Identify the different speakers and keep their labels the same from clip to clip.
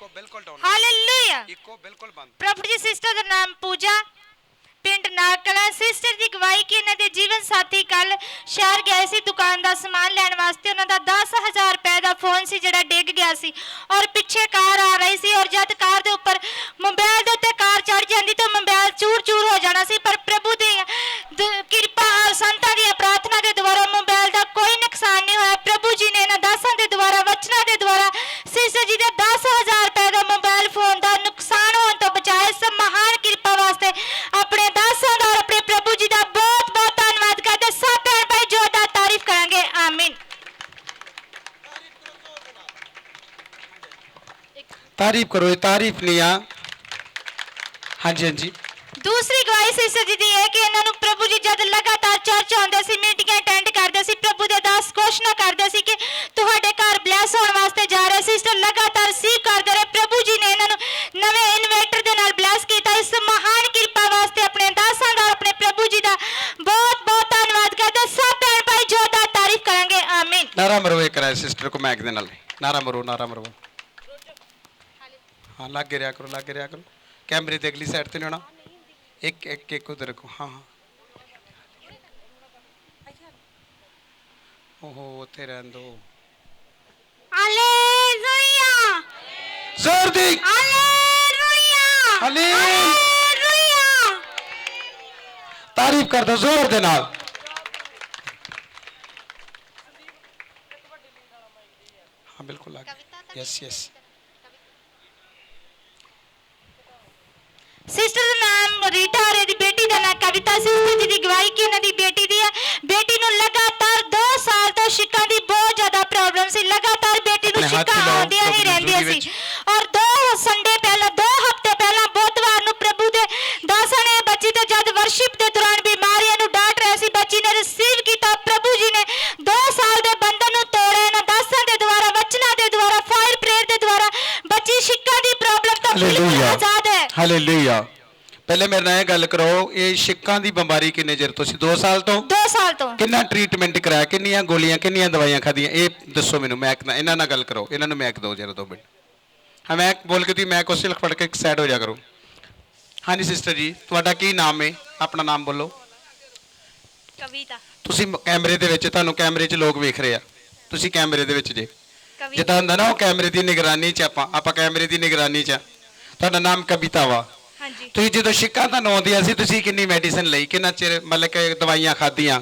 Speaker 1: Eco बिल्कुल down
Speaker 2: hallelujah.
Speaker 1: Eco बिल्कुल बंद।
Speaker 2: प्रभु जी सिस्टर ਦਾ ਨਾਮ ਪੂਜਾ ਪਿੰਡ ਨਾਕਲਾ ਸਿਸਟਰ ਦੀ ਗਵਾਹੀ ਕਿ ਇਹਨਾਂ ਦੇ ਜੀਵਨ ਸਾਥੀ ਕੱਲ ਸ਼ਹਿਰ ਗਏ ਸੀ ਦੁਕਾਨ ਦਾ ਸਮਾਨ ਲੈਣ ਵਾਸਤੇ ਉਹਨਾਂ ਦਾ 10,000 ਰੁਪਏ ਦਾ ਫੋਨ ਸੀ ਜਿਹੜਾ ਡਿੱਗ ਗਿਆ ਸੀ ਔਰ ਪਿੱਛੇ ਕਾਰ ਆ ਰਹੀ ਸੀ ਔਰ ਜਦ ਕਾਰ ਦੇ ਉੱਪਰ ਮੋਬਾਈਲ ਦੇ ਉੱਤੇ ਕਾਰ ਚੜ ਜਾਂਦੀ ਤਾਂ ਮੋਬਾਈਲ ਚੂਰ-ਚੂਰ ਹੋ ਜਾਣਾ ਸੀ ਪਰ ਪ੍ਰਭੂ ਦੀ ਕਿਰਪਾ ਔਰ ਸੰਤਾਂ ਦੀ ਪ੍ਰਾਰਥਨਾ ਦੇ ਦੁਆਰਾ ਮੋਬਾਈਲ ਦਾ ਕੋਈ ਨੁਕਸਾਨ ਨਹੀਂ ਹੋਇਆ। ਪ੍ਰਭੂ ਜੀ ਨੇ ਇਹਨਾਂ ਦਾਸਾਂ ਦੇ ਦੁਆਰਾ ਵਚਨਾਂ ਦੇ ਦੁਆਰਾ ਸਿਸਟਰ ਜੀ ਦੇ 10,000 ਰੁਪਏ ਦਾ ਮੋਬਾਈਲ ਫੋਨ ਦਾ ਨੁਕਸਾਨ ਹੋਣ ਤੋਂ ਬਚਾਇਆ। ਇਸ ਮਹਾਨ ਕਿਰਪਾ ਵਾਸਤੇ ਆਪਣੇ ਦਾਸਾਂ ਦਾ ਔਰ ਆਪਣੇ ਪ੍ਰਭੂ ਜੀ ਦਾ ਬਹੁਤ ਬਹੁਤ ਧੰਨਵਾਦ ਕਰਦੇ। ਸਭ ਭੈਣ ਭਾਈ ਜੋਰਦਾਰ ਤਾਰੀਫ ਕਰਾਂਗੇ। ਆਮੀਨ।
Speaker 1: तारीफ करो, ये तारीफ नहीं आ। हाँ जी हाँ जी।
Speaker 2: दूसरी गवाही सिस्टर जी दी है कि इन्होंने प्रभु जी जब लगातार चर्च आते सी मीटिंग अटेंड करते सी प्रभु दे दास घोषणा करते सी कि तुहाडे घर ब्लैस होने वास्ते जा रहे। सिस्टर लगातार रिसीव करते रहे। प्रभु जी ने इन्होंने नवे इन्वेटर दे नाल ब्लैस किया। इस महान कृपा वास्ते अपने दासां दा अपने प्रभु जी दा बहुत बहुत धन्नवाद करते। सब भैन भाई जोरदार तारीफ करेंगे। आमीन।
Speaker 1: नारा मरो एक कराए सिस्टर को मैक दे नाल नारा मरो हाँ लागे रहा करो कैमरे ते अगली साइड ते नहीं होना एक एक एक उधर को हाँ हाँ ओहो उथे रहन दो।
Speaker 2: हालेलुया
Speaker 1: जोर दी
Speaker 2: हालेलुया
Speaker 1: हालेलुया तारीफ कर दो जोर दे नाल। हाँ बिल्कुल आगे यस यस।
Speaker 2: सिस्टर ਦਾ ਨਾਮ ਰੀਟਾ ਔਰ ਇਹਦੀ ਬੇਟੀ ਦਾ ਨਾਮ ਕਵਿਤਾ। ਸਿਸਟਰ ਜੀ ਦੀ ਗਵਾਹੀ ਕਿ ਇਹਨਾਂ ਦੀ ਬੇਟੀ ਦੀ ਹੈ। ਬੇਟੀ ਨੂੰ ਲਗਾਤਾਰ 2 ਸਾਲ ਤੋਂ ਸ਼ਿਕਾਂ ਦੀ ਬਹੁਤ ਜ਼ਿਆਦਾ ਪ੍ਰੋਬਲਮ ਸੀ। ਲਗਾਤਾਰ ਬੇਟੀ ਨੂੰ ਸ਼ਿਕਾਂ ਆਉਂਦੀਆਂ ਹੀ ਰਹਿੰਦੀਆਂ ਸੀ ਔਰ 2 ਸੰਡੇ ਪਹਿਲਾਂ 2 ਹਫ਼ਤੇ ਪਹਿਲਾਂ ਬੁੱਧਵਾਰ ਨੂੰ ਪ੍ਰਭੂ ਦੇ ਦਾਸਾਂ ਨੇ ਬੱਚੀ ਤੇ ਜਦ ਵਰਸ਼ਿਪ ਦੇ ਦੌਰਾਨ ਬਿਮਾਰੀਆਂ ਨੂੰ ਡਾਂਟ ਰਹੇ ਸੀ ਬੱਚੀ ਨੇ ਰਿਸੀਵ ਕੀਤਾ। ਪ੍ਰਭੂ ਜੀ ਨੇ 2 ਸਾਲ ਦੇ ਬੰਧਨ ਨੂੰ ਤੋੜਿਆ। ਇਹਨਾਂ ਦਾਸਾਂ ਦੇ ਦੁਆਰਾ ਵਚਨਾਂ ਦੇ ਦੁਆਰਾ ਫਾਇਰ ਪ੍ਰੇਅਰ ਦੇ ਦੁਆਰਾ ਬੱਚੀ ਸ਼ਿਕਾਂ ਦੀ ਪ੍ਰੋਬਲਮ ਤੋਂ ਬਿਲਕੁਲ ਆਜ਼ਾਦ ਹੈ।
Speaker 1: ਹਾਲੇਲੂਇਆ। पहले मेरे नाल गल करो ये शिक्कां दी बीमारी किन्ने चिर तो 2 साल तो
Speaker 2: 2 साल तो
Speaker 1: किन्ना ट्रीटमेंट कराया किन्नियां गोलियां किन्नियां दवाइयां खादियां ये दसो मैनू। मैक ना इन्हां नाल गल करो इन्हां नूं मैक दो जरा 2 मिनट। हाँ मैक बोल के ती मैक उस फड़ के साइड हो जा करो। हाँ जी सिस्टर जी तुहाडा की नाम है अपना नाम बोलो।
Speaker 2: कविता।
Speaker 1: तुसीं कैमरे दे विच तुहानूं कैमरे च लोग वेख रहे आ तुसीं कैमरे दे विच जे जिद्दां हुंदा ना वो कैमरे दी निगरानी च आपां कैमरे दी निगरानी च तुहाडा नाम कविता वा।
Speaker 2: हाँ जी।
Speaker 1: तुसीं जदों शिक्कां तुहानूं आउंदियां सी तुसीं किन्नी मैडिसिन लई किन्ना चिर मतलब कि दवाइयां खादियां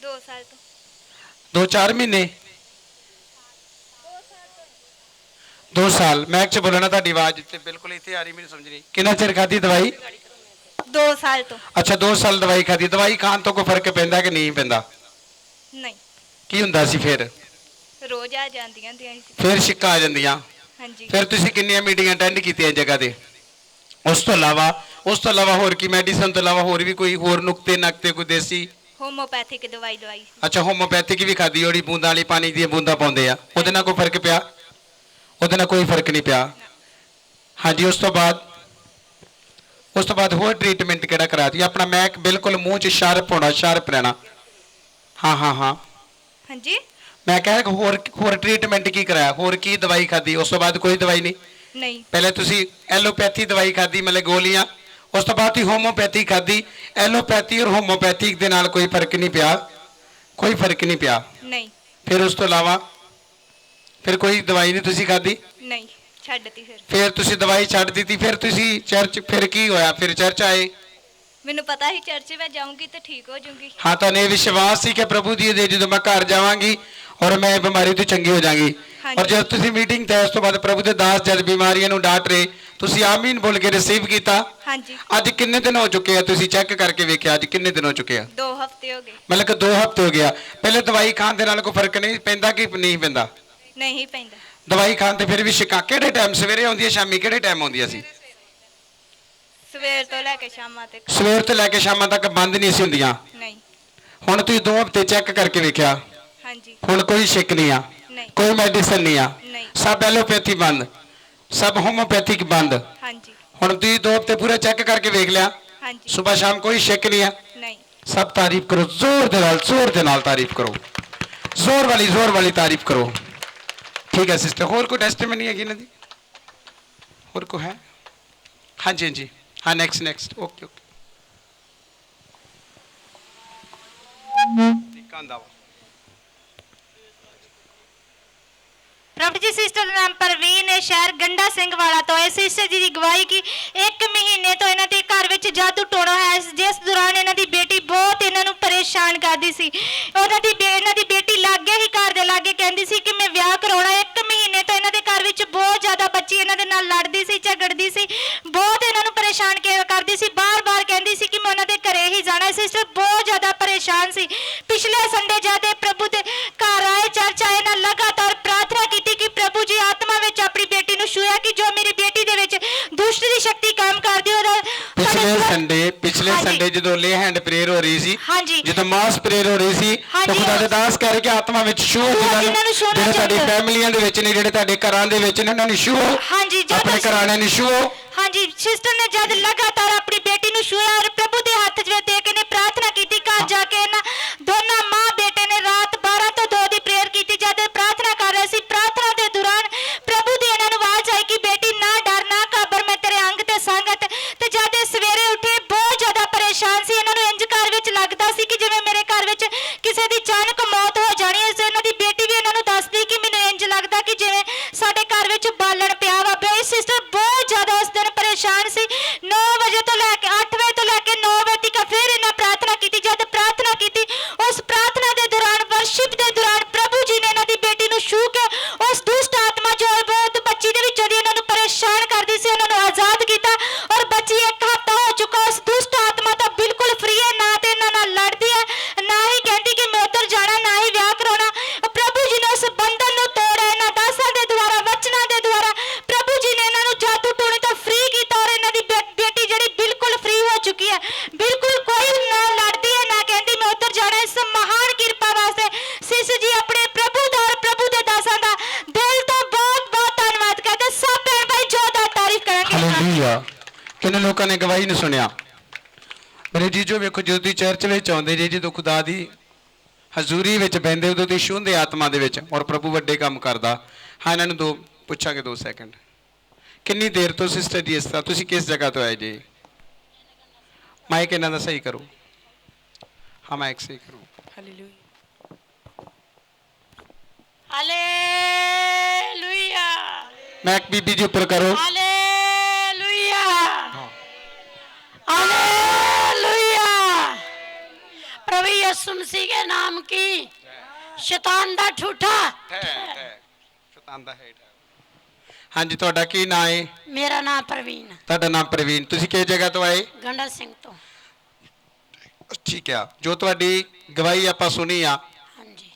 Speaker 2: 2 साल तो
Speaker 1: 2-4 महीने 2 साल मैक च बोलो ना तुहाडी आवाज ते बिल्कुल इत्थे आ रही मैनूं समझ नहीं किन्ना चिर खादी दवाई
Speaker 2: 2 साल तो।
Speaker 1: अच्छा 2 साल दवाई खादी दवाई खाण तो कोई फर्क पैंदा कि नहीं पैंदा
Speaker 2: नहीं
Speaker 1: की हुंदा सी फिर
Speaker 2: रोज आ जांदियां सी
Speaker 1: फिर शिक्कां आ जांदियां।
Speaker 2: हाँ जी।
Speaker 1: फिर तुसीं किन्नियां मीटिंग अटेंड कीतियां जगह ते उस तो इलावा होर की मैडिसिन तो इलावा होर भी कोई होर नुक्ते नक्ते कोई देसी
Speaker 2: होम्योपैथिक दवाई दवाई।
Speaker 1: अच्छा होम्योपैथिक भी खादी जोड़ी बूंदा वाली पानी दी बूंदा पाउंदे आ ओदे नाल कोई फर्क पिया ओदे नाल कोई फर्क नहीं पिया। हाँ जी उस तो बाद होर ट्रीटमेंट किहड़ा करा दी अपना मैक बिल्कुल मुंह च शार्प होना शार्प रहना। हाँ हाँ हाँ
Speaker 2: हाँ जी
Speaker 1: मैं कह होर ट्रीटमेंट की कराया होर की दवाई खादी उस तो बाद कोई दवाई नहीं पहले तुसी एलोपैथी दवाई खादी मतलब गोलियां उस तो बाद होम्योपैथी खादी एलोपैथी और होम्योपैथिक दे नाल कोई फर्क नहीं पिया
Speaker 2: नहीं।
Speaker 1: फिर उस तो इलावा फिर कोई दवाई नहीं तुसी खादी
Speaker 2: नहीं छड्डती
Speaker 1: फिर तुसी दवाई छड्ड दी फिर तुसी चर्च फिर की होया फिर चर्च आए
Speaker 2: मैनू पता ही चर्च में जाऊंगी तो ठीक हो जाऊंगी।
Speaker 1: हाँ तो विश्वास सी कि प्रभु दी दे जो मैं घर जावांगी और मैं बीमारी तो चंगी हो जाऊंगी।
Speaker 2: हाँ
Speaker 1: और जब तुसी मीटिंग थे उस तो बाद प्रभु दे दास जब बीमारियां नूं डांट रहे तुसी आमीन बोल के रिसीव कीता।
Speaker 2: हाँ जी।
Speaker 1: आज किन्ने दिन हो चुके हैं तुसी चेक करके वेख्या आज किन्ने दिन हो चुके हैं
Speaker 2: 2 हफ्ते हो गए
Speaker 1: मतलब कि 2 हफ्ते हो गया। पहले दवाई खाण दे नाल कोई फर्क नहीं पैंदा कि नहीं पैंदा
Speaker 2: नहीं पैंदा
Speaker 1: दवाई खाण ते फिर भी शिकां किहड़े टाइम सवेरे आउंदी है शामी किहड़े टाइम आउंदी सी
Speaker 2: सवेर तो लैके शामां तक
Speaker 1: सवेर तो लैके शामां तक बंद नहीं सी हुंदियां
Speaker 2: नहीं
Speaker 1: हुण तुसीं 2 हफ्ते चेक करके वेख्या
Speaker 2: हाँ जी
Speaker 1: हुण कोई शिक नहीं आ
Speaker 2: नहीं
Speaker 1: कोई मेडिसिन नहीं आ
Speaker 2: नहीं
Speaker 1: सब एलोपैथी बंद सब होम्योपैथिक बंद।
Speaker 2: हाँ जी
Speaker 1: हुण तुसीं 2 हफ्ते पूरा चेक करके वेख लिया
Speaker 2: हाँ जी
Speaker 1: सुबह शाम कोई शिक नहीं है
Speaker 2: नहीं।
Speaker 1: सब तारीफ करो जोर दे नाल तारीफ करो जोर वाली तारीफ करो ठीक है सिस्टर होर कोई टेस्टिमनी है कि इन्हां दी ਹੋਰ ਕੋ ਹੈ? ਹਾਂਜੀ ਹਾਂਜੀ ਹਾਂ, ਨੈਕਸਟ ਓਕੇ ਓਕੇ। ਠੀਕ ਆਂਦਾ ਵਾ।
Speaker 2: ਪ੍ਰਭੂ ਜੀ ਸਿਸਟਰ ਦਾ ਨਾਮ ਪ੍ਰਵੀਨ ਹੈ, ਸ਼ਹਿਰ ਗੰਡਾ ਸਿੰਘ ਵਾਲਾ ਤੋਂ ਹੈ। ਸਿਸਟਰ ਜੀ ਦੀ ਗਵਾਹੀ ਕਿ 1 ਮਹੀਨੇ ਤੋਂ ਇਹਨਾਂ ਦੇ ਘਰ ਵਿੱਚ ਜਾਦੂ ਟੋਣਾ ਹੈ, ਜਿਸ ਦੌਰਾਨ ਇਹਨਾਂ ਦੀ ਬੇਟੀ ਬਹੁਤ ਇਹਨਾਂ ਨੂੰ ਪਰੇਸ਼ਾਨ ਕਰਦੀ ਸੀ। ਇਹਨਾਂ ਦੀ ਬੇਟੀ ਲਾਗੇ ਹੀ ਘਰ ਦੇ ਲਾਗੇ ਕਹਿੰਦੀ ਸੀ ਕਿ ਮੈਂ ਵਿਆਹ ਕਰਾਉਣਾ। 1 ਮਹੀਨੇ ਤੋਂ ਇਹਨਾਂ ਦੇ ਘਰ ਵਿੱਚ ਬਹੁਤ ਜ਼ਿਆਦਾ ਬੱਚੀ ਇਹਨਾਂ ਦੇ ਨਾਲ ਲੜਦੀ ਸੀ, ਝਗੜਦੀ ਸੀ, ਬਹੁਤ ਇਹਨਾਂ ਨੂੰ ਪਰੇਸ਼ਾਨ ਕਰਦੀ ਸੀ। ਬਾਰ-ਬਾਰ ਕਹਿੰਦੀ ਸੀ ਕਿ ਮੈਂ ਉਹਨਾਂ ਦੇ ਘਰੇ ਹੀ ਜਾਣਾ। ਸਿਸਟਰ ਬਹੁਤ ਜ਼ਿਆਦਾ ਪਰੇਸ਼ਾਨ ਸੀ। ਪਿਛਲੇ ਸੰਡੇ ਜਦ ਇਹ ਪ੍ਰਭੂ ਦੇ ਘਰ ਆਏ, ਚਰਚ ਆਏ, ਨਾ ਲਗਾਤਾਰ ਪ੍ਰਾਰਥਨਾ ਕੀਤੀ ਕਿ ਪ੍ਰਭੂ ਜੀ ਆਤਮਾ ਵਿੱਚ ਆਪਣੀ ਬੇਟੀ ਨੂੰ ਛੂਇਆ ਕਿ ਜੋ ਮੇਰੀ ਬੇਟੀ ਦੇ ਵਿੱਚ ਦੁਸ਼ਟ ਦੀ ਸ਼ਕਤੀ ਕੰਮ ਕਰਦੀ ਉਹਦਾ
Speaker 1: ਪਿਛਲੇ ਸੰਡੇ ਜਦੋਂ ਲੇ ਹੈਂਡ ਪ੍ਰੇਅਰ ਹੋ ਰਹੀ ਸੀ, ਜਦੋਂ ਮਾਸ ਪ੍ਰੇਅਰ ਹੋ ਰਹੀ ਸੀ, ਤਾਂ ਖੁਦਾ ਦੇ ਦਾਸ ਕਹਿ ਕੇ ਆਤਮਾ ਵਿੱਚ ਛੂਓ, ਜਿਹੜੇ ਤੁਹਾਡੀ ਫੈਮਲੀਆਂ ਦੇ ਵਿੱਚ ਨੇ, ਜਿਹੜੇ ਤੁਹਾਡੇ ਘਰਾਂ ਦੇ ਵਿੱਚ ਨੇ, ਉਹਨਾਂ ਨੂੰ ਛੂਓ, ਆਪਣੇ ਘਰਾਣਿਆਂ ਨੂੰ ਛੂਓ। ਹਾਂਜੀ, ਸਿਸਟਰ ਨੇ ਜਦ ਲਗਾਤਾਰ ਆਪਣੀ ਬੇਟੀ ਨੂੰ ਛੂਇਆ ਔਰ ਪ੍ਰਭੂ ਦੇ ਹੱਥ 'ਚ ਦੇ ਕੇ ਨੇ ਪ੍ਰਾਰਥਨਾ ਕੀਤੀ। ਘਰ ਜਾ ਕੇ ਇਹਨਾਂ ਦੋਨਾਂ ਮਾਂ ਬੇਟੇ ਨੇ ਰਾਤ 12 ਤੋਂ 2 ਦੀ ਪ੍ਰੇਅਰ ਕੀਤੀ। ਜਦ ਪ੍ਰਾਰਥਨਾ ਕਰ ਰਹੇ ਸੀ, ਪ੍ਰਾਰਥਨਾ ਦੇ ਦੌਰਾਨ ਪ੍ਰਭੂ ਦੀ ਇਹਨਾਂ ਨੂੰ ਆਵਾਜ਼ ਆਈ ਕਿ ਬੇਟੀ ਨਾ ਡਰ, ਨਾ ਘਾਬਰ, ਮੈਂ ਤੇਰੇ ਅੰਗ ਤੇ ਸੰਗਤ। ਤੇ ਜਦ ਇਹ ਸਵੇਰੇ ਉੱਠੇ ਬਹੁਤ ਜ਼ਿਆਦਾ ਪਰੇਸ਼ਾਨ ਸੀ। ਇਹਨਾਂ ਨੂੰ ਇੰਜ ਘਰ ਵਿੱਚ ਲੱਗਦਾ ਸੀ ਕਿ ਜਿਵੇਂ ਮੇਰੇ ਘਰ ਵਿੱਚ ਕਿਸੇ ਦੀ ਅਚਾਨਕ ਮੌਤ ਹੋ ਜਾਣੀ ਹੈ। ਇਹਨਾਂ ਦੀ ਬੇਟੀ ਵੀ ਇਹਨਾਂ ਨੂੰ ਦੱਸਦੀ ਕਿ ਮੈਨੂੰ ਇੰਜ ਲੱਗਦਾ ਕਿ ਜਿਵੇਂ ਸਾਡੇ ਘਰ ਵਿੱਚ ਬਾਲਣ ਪਿਆ ਵਾ। ਬਈ ਸਿਸਟਰ ਬਹੁਤ ਜ਼ਿਆਦਾ ਉਸ ਦਿਨ ਪਰੇਸ਼ਾਨ ਸੀ। 9 ਵਜੇ ਤੋਂ ਲੈ ਕੇ 8 ਵਜੇ ਤੋਂ ਲੈ ਕੇ 9 ਵਜੇ ਤੱਕ ਫਿਰ ਇਹਨਾਂ ਪ੍ਰਾਰਥਨਾ ਕੀਤੀ। ਜਦ ਪ੍ਰਾਰਥਨਾ ਕੀਤੀ, ਉਸ ਪ੍ਰਾਰਥਨਾ ਦੇ ਦੌਰਾਨ, ਵਰਸ਼ਿਪ ਦੇ ਦੌਰਾਨ ਪ੍ਰਭੂ ਜੀ ਨੇ ਇਹਨਾਂ ਦੀ ਬੇਟੀ ਨੂੰ ਛੂਹ ਕੇ ਉਸ ਦੁਸ਼ਟ ਆਤਮਾ ਜੋ ਬਹੁਤ ਬੱਚੀ ਦੇ ਵਿੱਚੋਂ ਦੀ ਇਹਨਾਂ ਨੂੰ ਪਰੇਸ਼ਾਨ ਕਰਦੀ ਸੀ, ਉਹਨਾਂ ਨੂੰ ਆਜ਼ਾਦ ਕੀਤਾ। ਔਰ ਬੱਚੀ 1 ਹਫ਼ਤਾ ਹੋ ਚੁੱਕਾ ਉਸ ਦੁਸ਼ਟ ਆਤਮਾ ਤੋਂ ਬਿਲਕੁਲ ਫ੍ਰੀ ਹੈ। ਨਾ ਤੇ ਇਹਨਾਂ ਨਾਲ ਲੜਦੀ ਹੈ, ਨਾ ਹੀ ਕਹਿੰਦੀ ਕਿ ਮੈਂ ਉੱਧਰ ਜਾਣਾ, ਨਾ ਹੀ ਵਿਆਹ ਕਰਾਉਣਾ। ਪ੍ਰਭੂ ਜੀ ਨੇ ਉਸ ਬੰਧਨ ਨੂੰ ਤੋੜਿਆ। ਇਹਨਾਂ ਦਾਸਾਂ ਦੇ ਦੁਆਰਾ, ਵਚਨਾਂ ਦੇ ਦੁਆਰਾ ਪ੍ਰਭੂ ਜੀ ਨੇ ਇਹਨਾਂ ਨੂੰ ਜਾਦੂ ਟੋਣੇ ਤੋਂ ਫ੍ਰੀ ਕੀਤਾ। ਔਰ ਇਹਨਾਂ ਦੀ ਬੇਟੀ ਜਿਹੜੀ ਬਿਲਕੁਲ ਫ੍ਰੀ ਹੋ ਚੁੱਕੀ ਹੈ, ਬਿਲਕੁਲ ਕੋਈ ਨਾ ਲੜਦੀ ਹੈ, ਨਾ ਕਹਿੰਦੀ ਮੈਂ ਉੱਧਰ ਜਾਣਾ। ਇਸ ਮਹਾਨ ਕਿਰਪਾ ਵਾਸਤੇ ਸਿਸ ਜੀ ਆਪਣੇ ਪ੍ਰਭੂ ਦਾ ਔਰ ਪ੍ਰਭੂ ਦੇ ਦਾਸਾਂ ਦਾ ਦਿਲ ਤੋਂ ਬਹੁਤ-ਬਹੁਤ ਧੰਨਵਾਦ ਕਰਦੇ। ਸਭ ਭੈਣ ਭਾਈ ਜੋਰਦਾਰ ਤਾਰੀਫ ਕਰਾਂਗੇ। ਹਾਲੇਲੂਇਆ। ਕਿੰਨੇ ਲੋਕਾਂ ਨੇ ਗਵਾਹੀ ਨੂੰ ਸੁਣਿਆ? ਮੇਰੇ ਜੀਜੋ ਵੇਖੋ, ਜਦੋਂ ਤੁਸੀਂ ਚਰਚ ਵਿੱਚ ਆਉਂਦੇ ਜੇ, ਜਦੋਂ ਖੁਦਾ ਦੀ ਹਜ਼ੂਰੀ ਵਿੱਚ ਬਹਿੰਦੇ, ਉਦੋਂ ਤੁਸੀਂ ਛੂਹਦੇ ਆਤਮਾ ਦੇ ਵਿੱਚ, ਔਰ ਪ੍ਰਭੂ ਵੱਡੇ ਕੰਮ ਕਰਦਾ। ਹਾਂ, ਇਹਨਾਂ ਨੂੰ ਪੁੱਛਾਂਗੇ 2 ਸੈਕਿੰਡ। ਕਿੰਨੀ ਦੇਰ ਤੋਂ ਸਿਸਟਰ ਜੀ ਇਸ ਤਰ੍ਹਾਂ? ਤੁਸੀਂ ਕਿਸ ਜਗ੍ਹਾ ਤੋਂ ਆਏ ਜੀ? ਮਾਈਕ ਇਹਨਾਂ ਦਾ ਸਹੀ ਕਰੋ। ਹਾਂ, ਮਾਈਕ ਸਹੀ ਕਰੋ।
Speaker 3: Hallelujah, hallelujah.
Speaker 1: ਮਾਈਕ ਬੀਬੀ ਜੀ ਉੱਪਰ ਕਰੋ।
Speaker 3: Hallelujah, hallelujah. प्रभु यीशु मसीह के नाम की शैतान दा ठूठा।
Speaker 1: शैतान दा है। ਹਾਂਜੀ, ਤੁਹਾਡਾ ਕੀ ਨਾਮ ਹੈ?
Speaker 3: ਮੇਰਾ ਨਾਮ ਪ੍ਰਵੀਨ।
Speaker 1: ਤੁਹਾਡਾ ਨਾਮ ਪ੍ਰਵੀਨ। ਤੁਸੀਂ ਕਿਸ ਜਗ੍ਹਾ ਤੋਂ ਆਏ?
Speaker 3: ਗੰਡਾ ਸਿੰਘ ਤੋਂ।
Speaker 1: ਠੀਕ ਆ। ਜੋ ਤੁਹਾਡੀ ਗਵਾਹੀ ਆਪਾਂ ਸੁਣੀ ਆ,
Speaker 3: ਹਾਂਜੀ,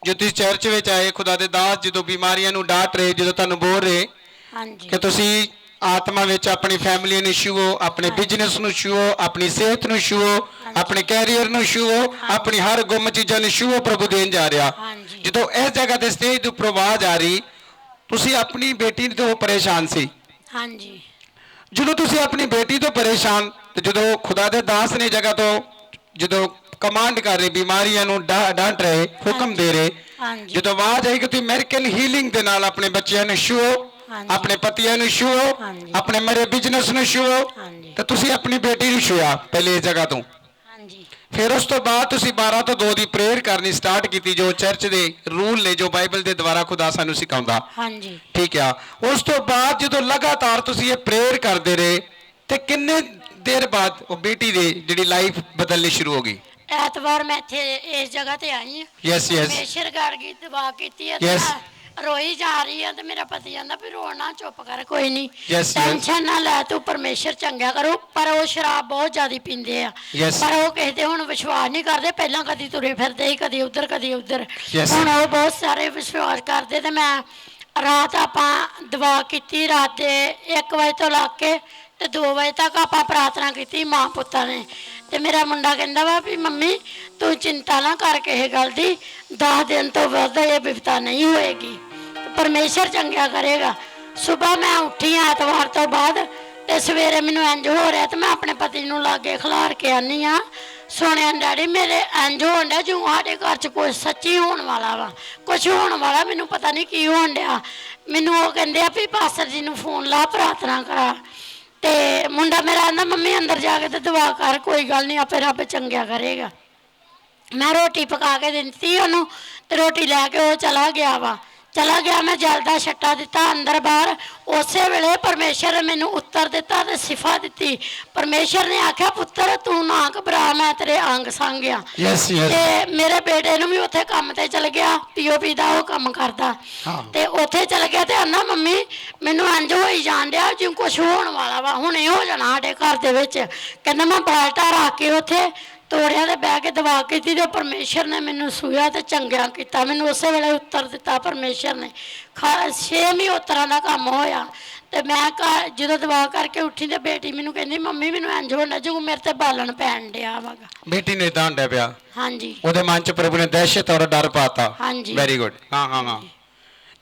Speaker 1: ਜੋ ਤੁਸੀਂ ਚਰਚ ਵਿੱਚ ਆਏ, ਖੁਦਾ ਦੇ ਦਾਸ ਜਦੋਂ ਬਿਮਾਰੀਆਂ ਨੂੰ ਡਾਟ ਰਹੇ, ਜਦੋਂ ਤੁਹਾਨੂੰ ਬੋਲ ਰਹੇ
Speaker 3: ਹਾਂਜੀ
Speaker 1: ਕਿ ਤੁਸੀਂ ਆਤਮਾ ਵਿੱਚ ਆਪਣੀ ਫੈਮਿਲੀ ਨੂੰ ਛੂਓ, ਆਪਣੇ ਬਿਜ਼ਨਸ ਨੂੰ ਛੂਓ, ਆਪਣੀ ਸਿਹਤ ਨੂੰ ਛੂਓ, ਆਪਣੇ ਕੈਰੀਅਰ ਨੂੰ ਛੂਓ, ਆਪਣੀ ਹਰ ਗੁੰਮ ਚੀਜ਼ਾਂ ਨੂੰ ਛੂਓ, ਪ੍ਰਭੂ ਦੇਣ ਜਾ ਰਿਹਾ। ਜਦੋਂ ਇਸ ਜਗ੍ਹਾ ਤੇ ਸਟੇਜ ਦੇ ਉੱਪਰ ਆਵਾਜ਼ ਆ ਰਹੀ, ਤੁਸੀਂ ਆਪਣੀ ਬੇਟੀ ਤੋਂ ਪਰੇਸ਼ਾਨ ਸੀ।
Speaker 3: ਹਾਂਜੀ,
Speaker 1: ਜਦੋਂ ਤੁਸੀਂ ਆਪਣੀ ਬੇਟੀ ਤੋਂ ਪਰੇਸ਼ਾਨ, ਤੇ ਜਦੋਂ ਖੁਦਾ ਦੇ ਦਾਸ ਨੇ ਜਗ੍ਹਾ ਤੋਂ ਜਦੋਂ ਕਮਾਂਡ ਕਰ ਰਹੇ, ਬਿਮਾਰੀਆਂ ਨੂੰ ਡਾਂਟ ਰਹੇ, ਹੁਕਮ ਦੇ ਰਹੇ, ਜਦੋਂ ਆਵਾਜ਼ ਆਈ ਕਿ ਤੁਸੀਂ ਮੈਰੀਕਲ ਹੀਲਿੰਗ ਦੇ ਨਾਲ ਆਪਣੇ ਬੱਚਿਆਂ ਨੂੰ ਛੂਓ, ਆਪਣੇ ਪਤੀਆਂ ਨੂੰ ਛੂਓ, ਆਪਣੇ ਮਰੇ ਬਿਜ਼ਨਸ ਨੂੰ ਛੂਓ, ਤਾਂ ਤੁਸੀਂ ਆਪਣੀ ਬੇਟੀ ਨੂੰ ਛੂਆ ਪਹਿਲੇ ਇਸ ਜਗ੍ਹਾ ਤੋਂ। ਫਿਰ ਉਸ ਤੋਂ ਬਾਅਦ ਤੁਸੀਂ 12 ਤੋਂ 2 ਦੀ ਪ੍ਰੇਅਰ ਕਰਨੀ ਸਟਾਰਟ ਕੀਤੀ, ਜੋ ਚਰਚ ਦੇ ਰੂਲ ਨੇ, ਜੋ ਬਾਈਬਲ ਦੇ ਦੁਆਰਾ ਖੁਦਾ ਸਾਨੂੰ ਸਿਖਾਉਂਦਾ।
Speaker 3: ਹਾਂਜੀ,
Speaker 1: ਠੀਕ ਆ। ਉਸ ਤੋਂ ਬਾਅਦ ਜਦੋਂ ਲਗਾਤਾਰ ਤੁਸੀਂ ਇਹ ਪ੍ਰੇਅਰ ਕਰਦੇ ਰਹੇ, ਤੇ ਕਿੰਨੇ ਦੇਰ ਬਾਅਦ ਉਹ ਬੇਟੀ ਦੀ ਜਿਹੜੀ ਲਾਈਫ ਬਦਲਣੀ ਸ਼ੁਰੂ ਹੋ ਗਈ?
Speaker 3: ਐਤਵਾਰ ਮੈਂ ਇੱਥੇ ਇਸ ਜਗ੍ਹਾ ਤੇ ਆਈ ਹਾਂ।
Speaker 1: ਯੈਸ ਯੈਸ,
Speaker 3: ਪਰਮੇਸ਼ਰ ਗਾਰ ਕੀ ਦਵਾ ਕੀਤੀ ਹੈ। ਰੋਈ ਜਾ ਰਹੀ ਹੈ ਤੇ ਮੇਰਾ ਪਤੀ ਕਹਿੰਦਾ ਵੀ ਰੋਣਾ ਚੁੱਪ ਕਰ, ਕੋਈ ਨਹੀਂ, ਟੈਨਸ਼ਨ ਨਾ ਲੈ, ਤੂੰ ਪਰਮੇਸ਼ਰ ਚੰਗਾ ਕਰੂ। ਪਰ ਉਹ ਸ਼ਰਾਬ ਬਹੁਤ ਜ਼ਿਆਦਾ ਪੀਂਦੇ ਆ, ਪਰ ਉਹ ਕਿਸੇ ਤੇ ਹੁਣ ਵਿਸ਼ਵਾਸ ਨਹੀਂ ਕਰਦੇ। ਪਹਿਲਾਂ ਕਦੀ ਤੁਰੇ ਫਿਰਦੇ ਸੀ, ਕਦੀ ਉੱਧਰ ਕਦੀ ਉੱਧਰ, ਹੁਣ ਉਹ ਬਹੁਤ ਸਾਰੇ ਵਿਸ਼ਵਾਸ ਕਰਦੇ। ਤੇ ਮੈਂ ਰਾਤ ਆਪਾਂ ਦੁਆ ਕੀਤੀ, ਰਾਤ ਦੇ 1 ਵਜੇ ਤੋਂ ਲੱਗ ਕੇ ਤੇ 2 ਵਜੇ ਤੱਕ ਆਪਾਂ ਪ੍ਰਾਰਥਨਾ ਕੀਤੀ ਮਾਂ ਪੁੱਤਾਂ ਨੇ। ਤੇ ਮੇਰਾ ਮੁੰਡਾ ਕਹਿੰਦਾ ਵਾ ਵੀ ਮੰਮੀ ਤੂੰ ਚਿੰਤਾ ਨਾ ਕਰ ਕਿਸੇ ਗੱਲ ਦੀ, 10 ਦਿਨ ਤੋਂ ਵੱਧ ਇਹ ਬਿਪਤਾ ਨਹੀਂ ਹੋਏਗੀ, ਪਰਮੇਸ਼ਰ ਚੰਗਾ ਕਰੇਗਾ। ਸੁਬਾਹ ਮੈਂ ਉੱਠੀ ਐਤਵਾਰ ਤੋਂ ਬਾਅਦ, ਤੇ ਸਵੇਰੇ ਮੈਨੂੰ ਇੰਜ ਹੋ ਰਿਹਾ, ਤੇ ਮੈਂ ਆਪਣੇ ਪਤੀ ਨੂੰ ਲਾਗੇ ਖਿਲਾਰ ਕੇ ਆਨੀ ਆ, ਸੁਣਿਆ ਡੈਡੀ ਮੇਰੇ ਇੰਜ ਹੋਣ ਡਿਆ ਜਿਉਂ ਸਾਡੇ ਘਰ 'ਚ ਕੁਛ ਸੱਚੀ ਹੋਣ ਵਾਲਾ ਵਾ, ਕੁਛ ਹੋਣ ਵਾਲਾ, ਮੈਨੂੰ ਪਤਾ ਨਹੀਂ ਕੀ ਹੋਣ ਡਿਆ। ਮੈਨੂੰ ਉਹ ਕਹਿੰਦੇ ਆ ਵੀ ਪਾਸਟਰ ਜੀ ਨੂੰ ਫੋਨ ਲਾ, ਪ੍ਰਾਰਥਨਾ ਕਰਾ। ਤੇ ਮੁੰਡਾ ਮੇਰਾ ਕਹਿੰਦਾ ਮੰਮੀ ਅੰਦਰ ਜਾ ਕੇ ਤੇ ਦੁਆ ਕਰ, ਕੋਈ ਗੱਲ ਨਹੀਂ ਆਪੇ ਰੱਬ ਚੰਗਿਆ ਕਰੇਗਾ। ਮੈਂ ਰੋਟੀ ਪਕਾ ਕੇ ਦਿੱਤੀ ਉਹਨੂੰ ਤੇ ਰੋਟੀ ਲੈ ਕੇ ਉਹ ਚਲਾ ਗਿਆ ਵਾ। ਚਲਾ ਗਿਆ, ਮੈਂ ਜਲ ਦਾ ਛੱਟਾ ਦਿੱਤਾ ਅੰਦਰ ਬਾਹਰ। ਉਸੇ ਵੇਲੇ ਪਰਮੇਸ਼ਰ ਨੇ ਮੈਨੂੰ ਉੱਤਰ ਦਿੱਤਾ ਤੇ ਸਿਫਾ ਦਿੱਤੀ। ਪਰਮੇਸ਼ਰ ਨੇ ਆਖਿਆ ਪੁੱਤਰ ਤੂੰ ਨਾ ਘਬਰਾ, ਮੈਂ ਤੇਰੇ ਅੰਗ ਸੰਗ ਆ। ਤੇ ਮੇਰੇ ਬੇਟੇ ਨੂੰ ਵੀ ਉੱਥੇ ਕੰਮ ਤੇ ਚਲ ਗਿਆ, POP ਦਾ ਉਹ ਕੰਮ ਕਰਦਾ। ਤੇ ਉੱਥੇ ਚਲ ਗਿਆ ਤੇ ਆਂਦਾ ਮੰਮੀ ਮੈਨੂੰ ਇੰਜ ਹੋਈ ਜਾਣ ਡਿਆ ਜਿਵੇਂ ਕੁਛ ਹੋਣ ਵਾਲਾ ਵਾ, ਹੁਣ ਇਹ ਹੋ ਜਾਣਾ ਸਾਡੇ ਘਰ ਦੇ ਵਿੱਚ। ਕਹਿੰਦਾ ਮੈਂ ਬਾਲਟਾ ਰੱਖ ਕੇ ਉੱਥੇ ਤੋੜਿਆ ਤੇ ਬਹਿ ਕੇ ਦਵਾ ਕੀਤੀ ਤੇ ਪਰਮੇਸ਼ਰ ਨੇ ਮੈਨੂੰ ਸੂਇਆ ਤੇ ਚੰਗਿਆ ਕੀਤਾ। ਮੈਨੂੰ ਉਸੇ ਵੇਲੇ ਉੱਤਰ ਦਿੱਤਾ ਪਰਮੇਸ਼ਰ ਨੇ। 6 ਹੀ ਉੱਤਰਾਂ ਦਾ ਕੰਮ ਹੋਇਆ। ਤੇ ਮੈਂ ਘਰ ਜਦੋਂ ਦਵਾ ਕਰਕੇ ਉੱਠੀ ਤੇ ਬੇਟੀ ਮੈਨੂੰ ਕਹਿੰਦੀ ਮੰਮੀ ਮੈਨੂੰ ਇੰਜ ਹੋਣਾ ਜਿਵੇਂ ਮੇਰੇ ਤੇ ਬਾਲਣ ਪੈਣ ਡਿਆ ਵਾਗਾ।
Speaker 1: ਬੇਟੀ ਨੇ ਤਾਂ ਡਿਆ ਪਿਆ?
Speaker 3: ਹਾਂਜੀ।
Speaker 1: ਉਹਦੇ ਮਨ 'ਚ ਪ੍ਰਭੂ ਨੇ ਦਹਿਸ਼ਤ ਔਰ ਡਰ ਪਾਤਾ?
Speaker 3: ਹਾਂਜੀ।
Speaker 1: Very good. ਹਾਂ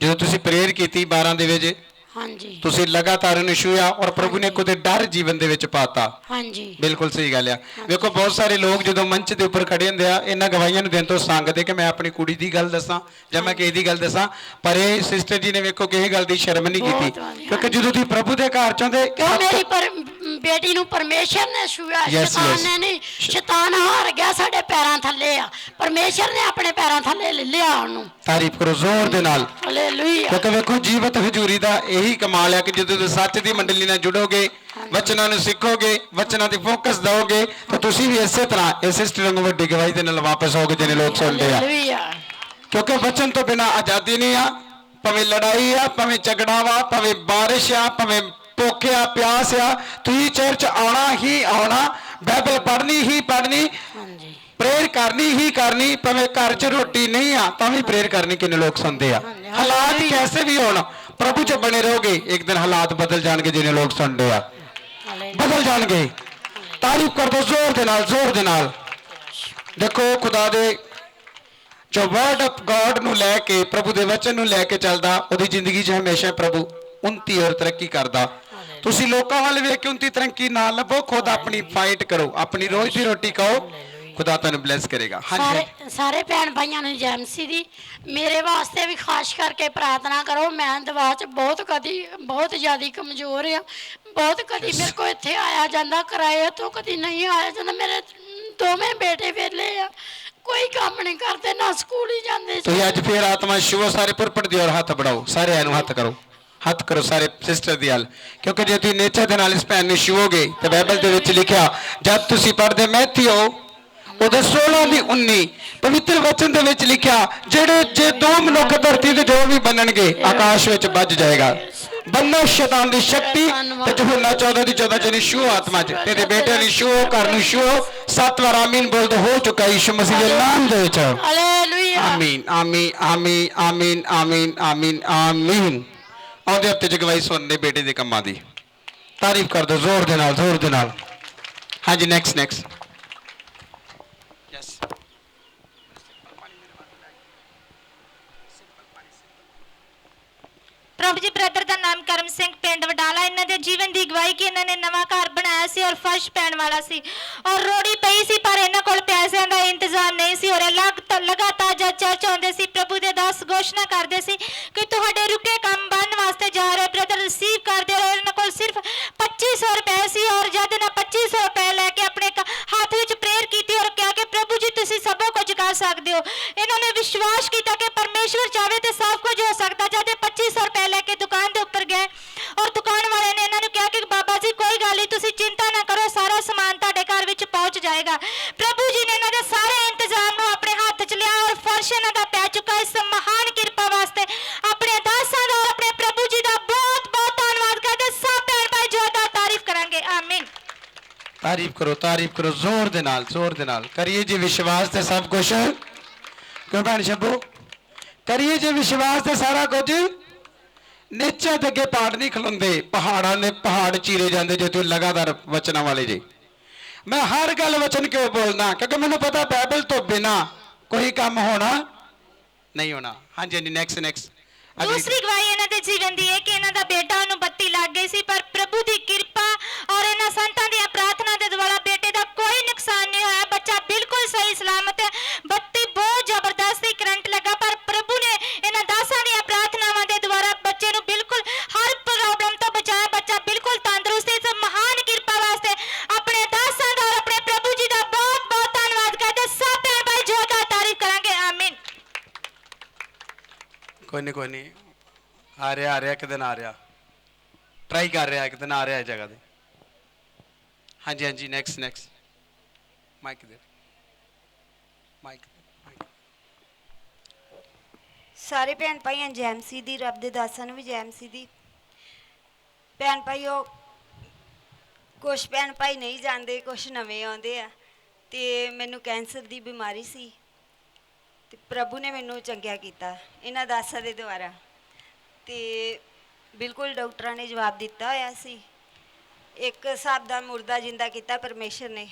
Speaker 1: ਜਦੋਂ ਤੁਸੀਂ ਪ੍ਰੇਅਰ ਕੀਤੀ 12 ਦੇ ਵਜੇ,
Speaker 3: ਹਾਂਜੀ,
Speaker 1: ਤੁਸੀਂ ਲਗਾਤਾਰ ਉਹਨੂੰ ਛੂਇਆ ਔਰ ਪ੍ਰਭੂ ਨੇ ਕੋਈ ਡਰ ਜੀਵਨ ਦੇ ਵਿੱਚ ਪਾਤਾ।
Speaker 3: ਹਾਂਜੀ,
Speaker 1: ਬਿਲਕੁਲ ਸਹੀ ਗੱਲ ਆ। ਵੇਖੋ ਬਹੁਤ ਸਾਰੇ ਲੋਕ ਜਦੋਂ ਮੰਚ ਦੇ ਉੱਪਰ ਖੜੇ ਹੁੰਦੇ ਆ ਇਹਨਾਂ ਗਵਾਹੀਆਂ ਨੂੰ ਦੇਣ ਤੋਂ ਸੰਗਦੇ ਕਿ ਮੈਂ ਆਪਣੀ ਕੁੜੀ ਦੀ ਗੱਲ ਦੱਸਾਂ ਜਾਂ ਮੈਂ ਕਿਸੇ ਦੀ ਗੱਲ ਦੱਸਾਂ, ਪਰ ਇਹ ਸਿਸਟਰ ਜੀ ਨੇ ਵੇਖੋ ਕਿਸੇ ਗੱਲ ਦੀ ਸ਼ਰਮ ਨਹੀਂ ਕੀਤੀ, ਕਿਉਂਕਿ ਜਦੋਂ ਤੁਸੀਂ ਪ੍ਰਭੂ ਦੇ ਘਰ ਚਾਹੁੰਦੇ
Speaker 3: ਕਿਉਂ ਮੇਰੀ ਬੇਟੀ ਨੂੰ ਪਰਮੇਸ਼ਰ ਨੇ ਛੂਇਆ, ਸ਼ੈਤਾਨ ਨੇ ਨਹੀਂ। ਸ਼ੈਤਾਨ ਹਾਰ ਗਿਆ, ਸਾਡੇ ਪੈਰਾਂ ਥੱਲੇ ਆ। ਪਰਮੇਸ਼ਰ ਨੇ ਆਪਣੇ ਪੈਰਾਂ ਥੱਲੇ ਲੈ ਲਿਆ ਉਹਨੂੰ।
Speaker 1: ਤਾਰੀਫ ਕਰੋ ਜ਼ੋਰ ਦੇ ਨਾਲ।
Speaker 3: ਹਾਲੇਲੂਇਆ।
Speaker 1: ਕਿਉਂਕਿ ਵੇਖੋ ਜੀਵਤ ਹਜ਼ੂਰੀ ਦਾ ਇਹੀ ਕਮਾਲ ਹੈ ਕਿ ਜਦੋਂ ਤੁਸੀਂ ਸੱਚ ਦੀ ਮੰਡਲੀ ਨਾਲ ਜੁੜੋਗੇ, ਵਚਨਾਂ ਨੂੰ ਸਿੱਖੋਗੇ, ਵਚਨਾਂ ਤੇ ਫੋਕਸ ਦਿਓਗੇ ਤਾਂ ਤੁਸੀਂ ਵੀ ਇਸੇ ਤਰ੍ਹਾਂ ਇਸ ਸਿਸਟਰ ਨੂੰ ਵੱਡੀ ਗਵਾਹੀ ਦੇ ਨਾਲ ਵਾਪਸ ਆਓਗੇ ਜਿਹਨੇ ਲੋਕ ਸੁਣਦੇ ਆ। ਕਿਉਂਕਿ ਵਚਨ ਤੋਂ ਬਿਨਾਂ ਆਜ਼ਾਦੀ ਨਹੀਂ ਆ। ਭਾਵੇਂ ਲੜਾਈ ਆ, ਭਾਵੇਂ ਝਗੜਾ ਵਾ, ਭਾਵੇਂ ਬਾਰਿਸ਼ ਆ, ਭਾਵੇਂ ਭੁੱਖ ਆ, ਪਿਆਸ ਆ, ਤੁਸੀਂ ਚਰਚ ਆਉਣਾ ਹੀ ਆਉਣਾ, ਬਾਈਬਲ ਪੜ੍ਹਨੀ ਹੀ ਪੜ੍ਹਨੀ, ਪ੍ਰੇਅਰ ਕਰਨੀ ਹੀ ਕਰਨੀ। ਭਾਵੇਂ ਘਰ 'ਚ ਰੋਟੀ ਨਹੀਂ ਆ ਤਾਂ ਵੀ ਪ੍ਰੇਅਰ ਕਰਨੀ। ਕਿੰਨੇ ਲੋਕ ਸੁਣਦੇ ਆ। ਹਾਲਾਤ ਕੈਸੇ ਵੀ ਹੋਣ, ਪ੍ਰਭੂ 'ਚ ਬਣੇ ਰਹੋਗੇ, ਇੱਕ ਦਿਨ ਹਾਲਾਤ ਬਦਲ ਜਾਣਗੇ। ਜਿਹਨੇ ਲੋਕ ਸੁਣਦੇ ਆ ਬਦਲ ਜਾਣਗੇ। ਤਾਰੀਫ ਕਰ ਦੋ ਜ਼ੋਰ ਦੇ ਨਾਲ, ਜ਼ੋਰ ਦੇ ਨਾਲ। ਦੇਖੋ ਖੁਦਾ ਦੇ ਜੋ ਵਰਡ ਆਫ ਗॉड ਨੂੰ ਲੈ ਕੇ, ਪ੍ਰਭੂ ਦੇ ਵਚਨ ਨੂੰ ਲੈ ਕੇ ਚੱਲਦਾ, ਉਹਦੀ ਜ਼ਿੰਦਗੀ 'ਚ ਹਮੇਸ਼ਾ ਪ੍ਰਭੂ ਉन्नति और तरक्की करदा। ਤੁਸੀਂ ਲੋਕਾਂ ਵੱਲ ਵੇਖ ਕੇ उन्नति तरक्की ना ਲੱਭੋ, खुद अपनी फाइट करो, अपनी रोज की रोटी खाओ, खुदा ਤੁਹਾਨੂੰ ਬਲੈਸ ਕਰੇਗਾ।
Speaker 3: ਸਾਰੇ ਭੈਣ ਭਾਈਆਂ ਨੂੰ ਜੈਮਸੀ ਦੀ ਮੇਰੇ ਵਾਸਤੇ ਵੀ ਖਾਸ ਕਰਕੇ ਪ੍ਰਾਰਥਨਾ ਕਰੋ। ਮੈਂ ਦਵਾ 'ਚ ਬਹੁਤ ਜ਼ਿਆਦਾ ਕਮਜ਼ੋਰ ਆ। ਬਹੁਤ ਕਦੀ ਮੇਰੇ ਕੋਲ ਇੱਥੇ ਆਇਆ ਜਾਂਦਾ ਕਿਰਾਏ ਤੋਂ, ਕਦੀ ਨਹੀਂ ਆਇਆ ਜਾਂਦਾ। ਮੇਰੇ ਦੋਵੇਂ ਬੇਟੇ ਵੇਲੇ ਆ, ਕੋਈ ਕੰਮ ਨਹੀਂ ਕਰਦੇ, ਨਾ ਸਕੂਲ ਹੀ ਜਾਂਦੇ।
Speaker 1: ਤੁਸੀਂ ਅੱਜ ਫੇਰ ਆਤਮਾ ਛੂਓ, ਸਾਰੇ ਪੁਰਪਟ ਦੀ ਔਰ ਹੱਥ बढ़ाओ, ਸਾਰੇ ਨੂੰ ਹੱਥ ਕਰੋ, ਹੱਥ ਕਰੋ ਸਾਰੇ ਸਿਸਟਰ ਦੀ ਹਾਲ। ਕਿਉਂਕਿ ਜੇ ਤੁਸੀਂ ਨੇਚਰ ਦੇ ਨਾਲ ਇਸ ਭੈਣ ਨੂੰ ਛੂਓਗੇ ਤੇ ਬਾਈਬਲ ਦੇ ਵਿੱਚ ਲਿਖਿਆ, ਜਦ ਤੁਸੀਂ ਪੜ੍ਹਦੇ ਮੈਥਿਓ ਉਹਦੇ 16 ਦੀ 19 ਪਵਿੱਤਰ ਵਚਨ ਦੇ ਵਿੱਚ ਲਿਖਿਆ, ਜਿਹੜੇ ਜੇ ਦੋ ਮਨੁੱਖ ਧਰਤੀ ਤੇ ਜੋ ਵੀ ਬਣਨਗੇ ਆਕਾਸ਼ ਵਿੱਚ ਵੱਜ ਜਾਏਗਾ। ਬੰਨੋ ਸ਼ੈਤਾਨ ਦੀ ਸ਼ਕਤੀ ਤੇ ਯਹੋਨਾ 14 ਦੀ 14 ਚ ਨਿਸ਼ੂ ਆਤਮਾ ਚ ਤੇਰੇ ਬੇਟੇ ਨੂੰ ਛੂਓ, ਘਰ ਨੂੰ ਛੂਓ। 7 ਵਾਰ ਆਮੀਨ ਬੋਲ ਦੋ, ਹੋ ਚੁੱਕਾ ਯਿਸੂ ਮਸੀਹ ਦੇ ਨਾਮ ਦੇ ਵਿੱਚ।
Speaker 3: ਹਾਲੇਲੂਇਆ।
Speaker 1: ਆਮੀਨ ਆਮੀਨ ਆਮੀਨ ਆਮੀਨ ਆਮੀਨ ਆਮੀਨ ਆਮੀਨ। ਆਉਂਦੇ ਹਫ਼ਤੇ ਚ ਗਵਾਹੀ ਸੁਣਨੇ ਬੇਟੇ ਦੇ ਕੰਮਾਂ ਦੀ। ਤਾਰੀਫ ਕਰ ਦੋ ਜ਼ੋਰ ਦੇ ਨਾਲ, ਜ਼ੋਰ ਦੇ ਨਾਲ। ਹਾਂਜੀ ਨੈਕਸਟ
Speaker 2: ਪ੍ਰਭੂ ਜੀ ਬ੍ਰਦਰ ਦਾ ਨਾਮ ਕਰਮ ਸਿੰਘ, ਪਿੰਡ ਵਡਾਲਾ। ਇਹਨਾਂ ਦੇ ਜੀਵਨ ਦੀ ਗਵਾਹੀ ਕਿ ਇਹਨਾਂ ਨੇ ਨਵਾਂ ਘਰ ਬਣਾਇਆ ਸੀ ਔਰ ਫਰਸ਼ ਪੈਣ ਵਾਲਾ ਸੀ ਔਰ ਰੋੜੀ ਪਈ ਸੀ, ਪਰ ਇਹਨਾਂ ਕੋਲ ਪੈਸਿਆਂ ਦਾ ਇੰਤਜ਼ਾਮ ਨਹੀਂ ਸੀ ਔਰ ਲਗਾਤਾਰ ਜਦ ਚਰਚ ਆਉਂਦੇ ਸੀ ਪ੍ਰਭੂ ਦੇ ਦਾਸ ਘੋਸ਼ਣਾ ਕਰਦੇ ਸੀ ਕਿ ਤੁਹਾਡੇ ਰੁਕੇ ਕੰਮ ਬਣਨ ਵਾਸਤੇ ਜਾ ਰਹੇ ਬ੍ਰਦਰ ਰਿਸੀਵ ਕਰਦੇ ਹੋ। ਇਹਨਾਂ ਕੋਲ ਸਿਰਫ 2500 ਰੁਪਏ ਸੀ ਔਰ ਜਦ ਇਹਨਾਂ 2500 ਰੁਪਏ ਲੈ ਕੇ ਆਪਣੇ ਹੱਥ ਵਿੱਚ ਪ੍ਰੇਅਰ ਕੀਤੀ ਔਰ ਕਿਹਾ ਕਿ ਪ੍ਰਭੂ ਜੀ ਤੁਸੀਂ ਸਭ ਕੁਝ ਕਰ ਸਕਦੇ ਹੋ। ਇਹਨਾਂ ਨੇ ਵਿਸ਼ਵਾਸ ਕੀਤਾ ਕਿ ਪਰਮੇਸ਼ਵਰ ਚਾਹੇ ਤੇ ਸਭ ਕੁਝ ਹੋ ਸਕਦਾ। ਜਦ 2500 ਰੁਪਏ ਲੈ ਕੇ ਦੁਕਾਨ ਦੇ ਉੱਪਰ ਗਏ ਔਰ ਦੁਕਾਨ ਵਾਲੇ ਨੇ ਇਹਨਾਂ ਨੂੰ ਕਿਹਾ ਕਿ ਬਾਬਾ ਜੀ ਕੋਈ ਗੱਲ ਨਹੀਂ, ਤੁਸੀਂ ਚਿੰਤਾ ਨਾ ਕਰੋ, ਸਾਰਾ ਸਮਾਨ ਤੁਹਾਡੇ ਘਰ ਵਿੱਚ ਪਹੁੰਚ ਜਾਏਗਾ। ਪ੍ਰਭੂ ਜੀ ਨੇ ਇਹਨਾਂ ਦੇ ਸਾਰੇ ਇੰਤਜ਼ਾਮ ਨੂੰ ਆਪਣੇ ਹੱਥ 'ਚ ਲਿਆ ਔਰ ਫਰਸ਼ ਇਹਨਾਂ ਦਾ ਪੈ ਚੁੱਕਾ। ਇਸ ਮਹਾਨ ਕਿਰਪਾ ਵਾਸਤੇ ਆਪਣੇ ਦਾਸਾਂ ਦਾ ਔਰ ਆਪਣੇ ਪ੍ਰਭੂ ਜੀ ਦਾ ਬਹੁਤ ਬਹੁਤ ਧੰਨਵਾਦ ਕਰਦੇ। ਸਭ ਭੈਣ ਭਾਈ ਜੋਰਦਾਰ ਤਾਰੀਫ ਕਰਾਂਗੇ। ਆਮੀਨ।
Speaker 1: ਤਾਰੀਫ ਕਰੋ ਜ਼ੋਰ ਦੇ ਨਾਲ, ਜ਼ੋਰ ਦੇ ਨਾਲ। ਕਰੀਏ ਜੀ ਵਿਸ਼ਵਾਸ ਤੇ ਸਭ ਕੁਝ। ਕਿਉਂ ਭੈਣ ਸ਼ੱਬੂ? ਕਰੀਏ ਜੀ ਵਿਸ਼ਵਾਸ ਤੇ ਸਾਰਾ ਕੁਝ। ਨੇਚਰ ਦੇ ਅੱਗੇ ਪਹਾੜ ਨਹੀਂ ਖਲੋਂਦੇ, ਪਹਾੜਾਂ ਨੇ ਪਹਾੜ ਚੀਰੇ ਜਾਂਦੇ ਜੇ ਤੁਸੀਂ ਲਗਾਤਾਰ ਵਚਨਾਂ ਵਾਲੇ ਜੀ। ਮੈਂ ਹਰ ਗੱਲ ਵਚਨ ਕਿਉਂ ਬੋਲਦਾ? ਕਿਉਂਕਿ ਮੈਨੂੰ ਪਤਾ ਬਾਈਬਲ ਤੋਂ ਬਿਨਾ ਕੋਈ ਕੰਮ ਹੋਣਾ ਨਹੀਂ ਹੋਣਾ। ਹਾਂਜੀ ਹਾਂਜੀ ਨੈਕਸਟ
Speaker 2: ਦੂਸਰੀ ਗਵਾਹੀ ਇਹਨਾਂ ਦੇ ਜੀਵਨ ਦੀ ਹੈ ਕਿ ਇਹਨਾਂ ਦਾ ਬੇਟਾ ਉਹਨੂੰ ਬੱਤੀ ਲੱਗ ਗਈ ਸੀ, ਪਰ ਪ੍ਰਭੂ ਦੀ ਕਿਰਪਾ ਔਰ ਇਹਨਾਂ ਸੰਤਾਂ ਦੀਆਂ ਪ੍ਰਾਰਥਨਾ ਦੇ ਦੁਆਰਾ ਬੇਟੇ ਦਾ ਕੋਈ ਨੁਕਸਾਨ ਨਹੀਂ ਹੋਇਆ। ਬੱਚਾ
Speaker 1: ਕੋਈ ਨਹੀਂ ਆ ਰਿਹਾ ਇੱਕ ਦਿਨ ਆ ਰਿਹਾ ਟਰਾਈ ਕਰ ਰਿਹਾ ਇੱਕ ਦਿਨ ਆ ਰਿਹਾ ਜਗ੍ਹਾ ਤੇ ਹਾਂਜੀ ਹਾਂਜੀ ਨੈਕਸਟ ਮਾਈਕ ਦੇ ਮਾਈਕ
Speaker 4: ਸਾਰੇ ਭੈਣ ਭਾਈਆਂ ਜੈ ਮਸੀਹ ਦੀ ਰੱਬ ਦੇ ਦਾਸਾਂ ਨੂੰ ਵੀ ਜੈ ਮਸੀਹ ਦੀ ਭੈਣ ਭਾਈਓ ਕੁਛ ਭੈਣ ਭਾਈ ਨਹੀਂ ਜਾਣਦੇ ਕੁਛ ਨਵੇਂ ਆਉਂਦੇ ਆ ਤੇ ਮੈਨੂੰ ਕੈਂਸਰ ਦੀ ਬਿਮਾਰੀ ਸੀ ਤੇ ਪ੍ਰਭੂ ਨੇ ਮੈਨੂੰ ਚੰਗਿਆ ਕੀਤਾ ਇਹਨਾਂ ਦਾਸਾਂ ਦੇ ਦੁਆਰਾ ਤੇ ਬਿਲਕੁਲ ਡਾਕਟਰਾਂ ਨੇ ਜਵਾਬ ਦਿੱਤਾ ਹੋਇਆ ਸੀ ਇੱਕ ਹਿਸਾਬ ਦਾ ਮੁਰਦਾ ਜਿੰਦਾ ਕੀਤਾ ਪਰਮੇਸ਼ਰ ਨੇ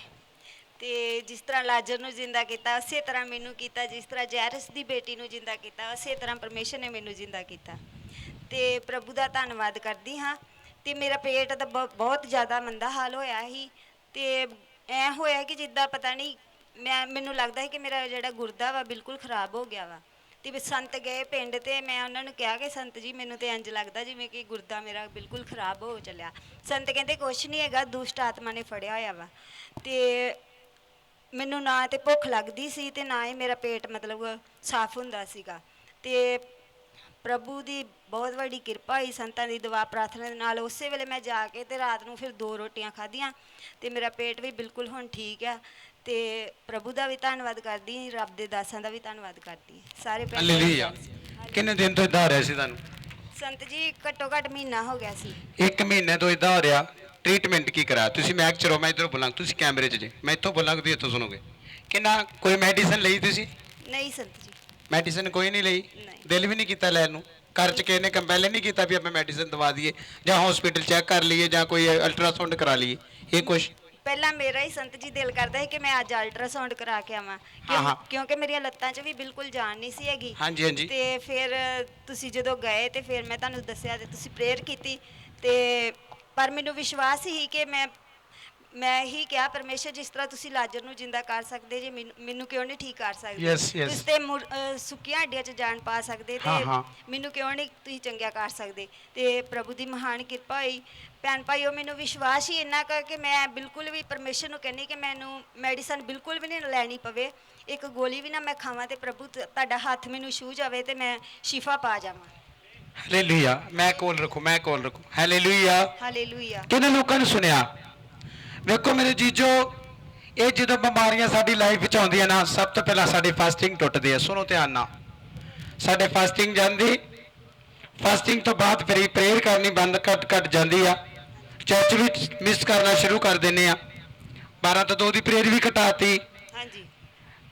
Speaker 4: ਤੇ ਜਿਸ ਤਰ੍ਹਾਂ ਲਾਜ਼ਰ ਨੂੰ ਜਿੰਦਾ ਕੀਤਾ ਉਸੇ ਤਰ੍ਹਾਂ ਮੈਨੂੰ ਕੀਤਾ ਜਿਸ ਤਰ੍ਹਾਂ ਜੈਰਸ ਦੀ ਬੇਟੀ ਨੂੰ ਜਿੰਦਾ ਕੀਤਾ ਉਸੇ ਤਰ੍ਹਾਂ ਪਰਮੇਸ਼ਰ ਨੇ ਮੈਨੂੰ ਜਿੰਦਾ ਕੀਤਾ ਤੇ ਪ੍ਰਭੂ ਦਾ ਧੰਨਵਾਦ ਕਰਦੀ ਹਾਂ ਤੇ ਮੇਰਾ ਪੇਟ ਤਾਂ ਬਹੁਤ ਜ਼ਿਆਦਾ ਮੰਦਾ ਹਾਲ ਹੋਇਆ ਸੀ ਤੇ ਐ ਹੋਇਆ ਕਿ ਜਿੱਦਾਂ ਪਤਾ ਨਹੀਂ ਮੈਨੂੰ ਲੱਗਦਾ ਹੈ ਕਿ ਮੇਰਾ ਜਿਹੜਾ ਗੁਰਦਾ ਵਾ ਬਿਲਕੁਲ ਖਰਾਬ ਹੋ ਗਿਆ ਵਾ ਤੇ ਸੰਤ ਗਏ ਪਿੰਡ ਤੇ ਮੈਂ ਉਹਨਾਂ ਨੂੰ ਕਿਹਾ ਕਿ ਸੰਤ ਜੀ ਮੈਨੂੰ ਤੇ ਇੰਜ ਲੱਗਦਾ ਜਿਵੇਂ ਕਿ ਗੁਰਦਾ ਮੇਰਾ ਬਿਲਕੁਲ ਖਰਾਬ ਹੋ ਚੱਲਿਆ ਸੰਤ ਕਹਿੰਦੇ ਕੁਛ ਨਹੀਂ ਹੈਗਾ ਦੁਸ਼ਟ ਆਤਮਾ ਨੇ ਫੜਿਆ ਹੋਇਆ ਵਾ ਤੇ ਮੈਨੂੰ ਨਾ ਤੇ ਭੁੱਖ ਲੱਗਦੀ ਸੀ ਤੇ ਨਾ ਹੀ ਮੇਰਾ ਪੇਟ ਮਤਲਬ ਸਾਫ਼ ਹੁੰਦਾ ਸੀਗਾ ਤੇ ਪ੍ਰਭੂ ਦੀ ਬਹੁਤ ਵੱਡੀ ਕਿਰਪਾ ਹੋਈ ਸੰਤਾਂ ਦੀ ਦੁਆ ਪ੍ਰਾਰਥਨਾ ਦੇ ਨਾਲ ਉਸੇ ਵੇਲੇ ਮੈਂ ਜਾ ਕੇ ਤੇ ਰਾਤ ਨੂੰ ਫਿਰ 2 ਰੋਟੀਆਂ ਖਾਧੀਆਂ ਤੇ ਮੇਰਾ ਪੇਟ ਵੀ ਬਿਲਕੁਲ ਹੁਣ ਠੀਕ ਆ ਤੇ ਪ੍ਰਭੂ ਦਾ ਵੀ ਧੰਨਵਾਦ ਕਰਦੀ ਰੱਬ ਦੇ ਦਾਸਾਂ ਦਾ ਵੀ ਧੰਨਵਾਦ ਕਰਦੀ ਸਾਰੇ
Speaker 1: ਹਾਲੇਲੂਇਆ ਕਿੰਨੇ ਦਿਨ ਤੋਂ ਇਦਾਂ ਹੋ ਰਿਹਾ ਸੀ ਤੁਹਾਨੂੰ
Speaker 4: ਸੰਤ ਜੀ ਘੱਟੋ ਘੱਟ ਮਹੀਨਾ ਹੋ ਗਿਆ ਸੀ
Speaker 1: 1 ਮਹੀਨੇ ਤੋਂ ਇਦਾਂ ਹੋ ਰਿਹਾ ਟ੍ਰੀਟਮੈਂਟ ਕੀ ਕਰਾਇਆ ਤੁਸੀਂ ਮੈਕ ਚਰੋ ਮੈਂ ਇੱਧਰੋਂ ਬੋਲਾਂ ਤੁਸੀਂ ਕੈਮਰੇ 'ਚ ਜੇ ਮੈਂ ਇੱਥੋਂ ਬੋਲਾਂਗਾ ਤੁਸੀਂ ਇੱਥੋਂ ਸੁਣੋਗੇ ਕਿੰਨਾ ਕੋਈ ਮੈਡੀਸਨ ਲਈ ਤੁਸੀਂ
Speaker 4: ਨਹੀਂ ਸੰਤ ਜੀ
Speaker 1: ਮੈਡੀਸਨ ਕੋਈ ਨਹੀਂ ਲਈ
Speaker 4: ਨਹੀਂ।
Speaker 1: ਦਿਲ ਵੀ ਨਹੀਂ ਕੀਤਾ ਲੈਣ ਨੂੰ ਘਰ 'ਚ ਕਿਸੇ ਨੇ ਕੰਪੈਲ ਨਹੀਂ ਕੀਤਾ ਵੀ ਆਪਾਂ ਮੈਡੀਸਨ ਦਵਾ ਦਈਏ ਜਾਂ ਹਸਪੀਟਲ ਚੈੱਕ ਕਰ ਲਈਏ ਜਾਂ ਕੋਈ ਅਲਟਰਾਸਾਊਂਡ ਕਰਾ ਲਈਏ ਇਹ ਕੁਛ
Speaker 4: ਪਹਿਲਾਂ ਮੇਰਾ ਹੀ ਸੰਤ ਜੀ ਦਿਲ ਕਰਦਾ ਸੀ ਕਿ ਮੈਂ ਅੱਜ ਅਲਟਰਾਸਾਊਂਡ ਕਰਾ ਕੇ ਆਵਾਂ ਕਿਉਂਕਿ ਮੇਰੀਆਂ ਲੱਤਾਂ 'ਚ ਵੀ ਬਿਲਕੁਲ ਜਾਨ ਨਹੀਂ ਸੀ ਹੈਗੀ
Speaker 1: ਹਾਂਜੀ ਹਾਂਜੀ
Speaker 4: ਤੇ ਫਿਰ ਤੁਸੀਂ ਜਦੋਂ ਗਏ ਤੇ ਫਿਰ ਮੈਂ ਤੁਹਾਨੂੰ ਦੱਸਿਆ ਤੇ ਤੁਸੀਂ ਪ੍ਰੇਅਰ ਕੀਤੀ ਤੇ ਪਰ ਮੈਨੂੰ ਵਿਸ਼ਵਾਸ ਸੀ ਕਿ ਮੈਂ ਹੀ ਕਿਹਾ ਪਰਮੇਸ਼ਰ ਜਿਸ ਤਰ੍ਹਾਂ ਤੁਸੀਂ ਲਾਜ਼ਰ ਨੂੰ ਜਿੰਦਾ ਕਰ ਸਕਦੇ ਜੇ ਮੈਨੂੰ ਕਿਉਂ ਨਹੀਂ ਠੀਕ ਕਰ ਸਕਦੇ ਤੁਸੀਂ ਤੇ ਸੁੱਕੀਆਂ ਹੱਡੀਆਂ 'ਚ ਜਾਨ ਪਾ ਸਕਦੇ ਤੇ ਮੈਨੂੰ ਕਿਉਂ ਨਹੀਂ ਤੁਸੀਂ ਚੰਗਿਆ ਕਰ ਸਕਦੇ ਤੇ ਪ੍ਰਭੂ ਦੀ ਮਹਾਨ ਕਿਰਪਾ ਹੋਈ ਭੈਣ ਭਾਈਓ ਮੈਨੂੰ ਵਿਸ਼ਵਾਸ ਹੀ ਇੰਨਾ ਕਿ ਮੈਂ ਬਿਲਕੁਲ ਵੀ ਪਰਮੇਸ਼ਰ ਨੂੰ ਕਹਿੰਦੀ ਕਿ ਮੈਨੂੰ ਮੈਡੀਸਨ ਬਿਲਕੁਲ ਵੀ ਨਹੀਂ ਲੈਣੀ ਪਵੇ ਇੱਕ ਗੋਲੀ ਵੀ ਨਾ ਮੈਂ ਖਾਵਾਂ ਤੇ ਪ੍ਰਭੂ ਤੁਹਾਡਾ ਹੱਥ ਮੈਨੂੰ ਛੂਹ ਜਾਵੇ ਤੇ ਮੈਂ ਸ਼ਿਫਾ ਪਾ ਜਾਵਾਂ
Speaker 1: ਹਾਲੇਲੂਇਆ ਮੈਂ ਕੋਲ ਰੱਖੂ ਹਾਲੇਲੂਇਆ
Speaker 4: ਹਾਲੇਲੂਇਆ
Speaker 1: ਕਿਹਨੇ ਲੋਕਾਂ ਨੇ ਸੁਣਿਆ ਵੇਖੋ ਮੇਰੇ ਜੀਜੋ ਇਹ ਜਦੋਂ ਬਿਮਾਰੀਆਂ ਸਾਡੀ ਲਾਈਫ ਵਿੱਚ ਆਉਂਦੀਆਂ ਨਾ ਸਭ ਤੋਂ ਪਹਿਲਾਂ ਸਾਡੀ ਫਾਸਟਿੰਗ ਟੁੱਟਦੀ ਹੈ ਸੁਣੋ ਧਿਆਨ ਨਾਲ ਸਾਡੇ ਫਾਸਟਿੰਗ ਜਾਂਦੀ ਫਾਸਟਿੰਗ ਤੋਂ ਬਾਅਦ ਫਿਰ ਪ੍ਰੇਅਰ ਕਰਨੀ ਬੰਦ ਘਟ ਜਾਂਦੀ ਆ ਚਰਚ ਵਿੱਚ ਮਿਸ ਕਰਨਾ ਸ਼ੁਰੂ ਕਰ ਦਿੰਦੇ ਆ 12 ਤੋਂ 2 ਦੀ ਪ੍ਰੇਅਰ ਵੀ ਘਟਾਤੀ
Speaker 4: ਹਾਂਜੀ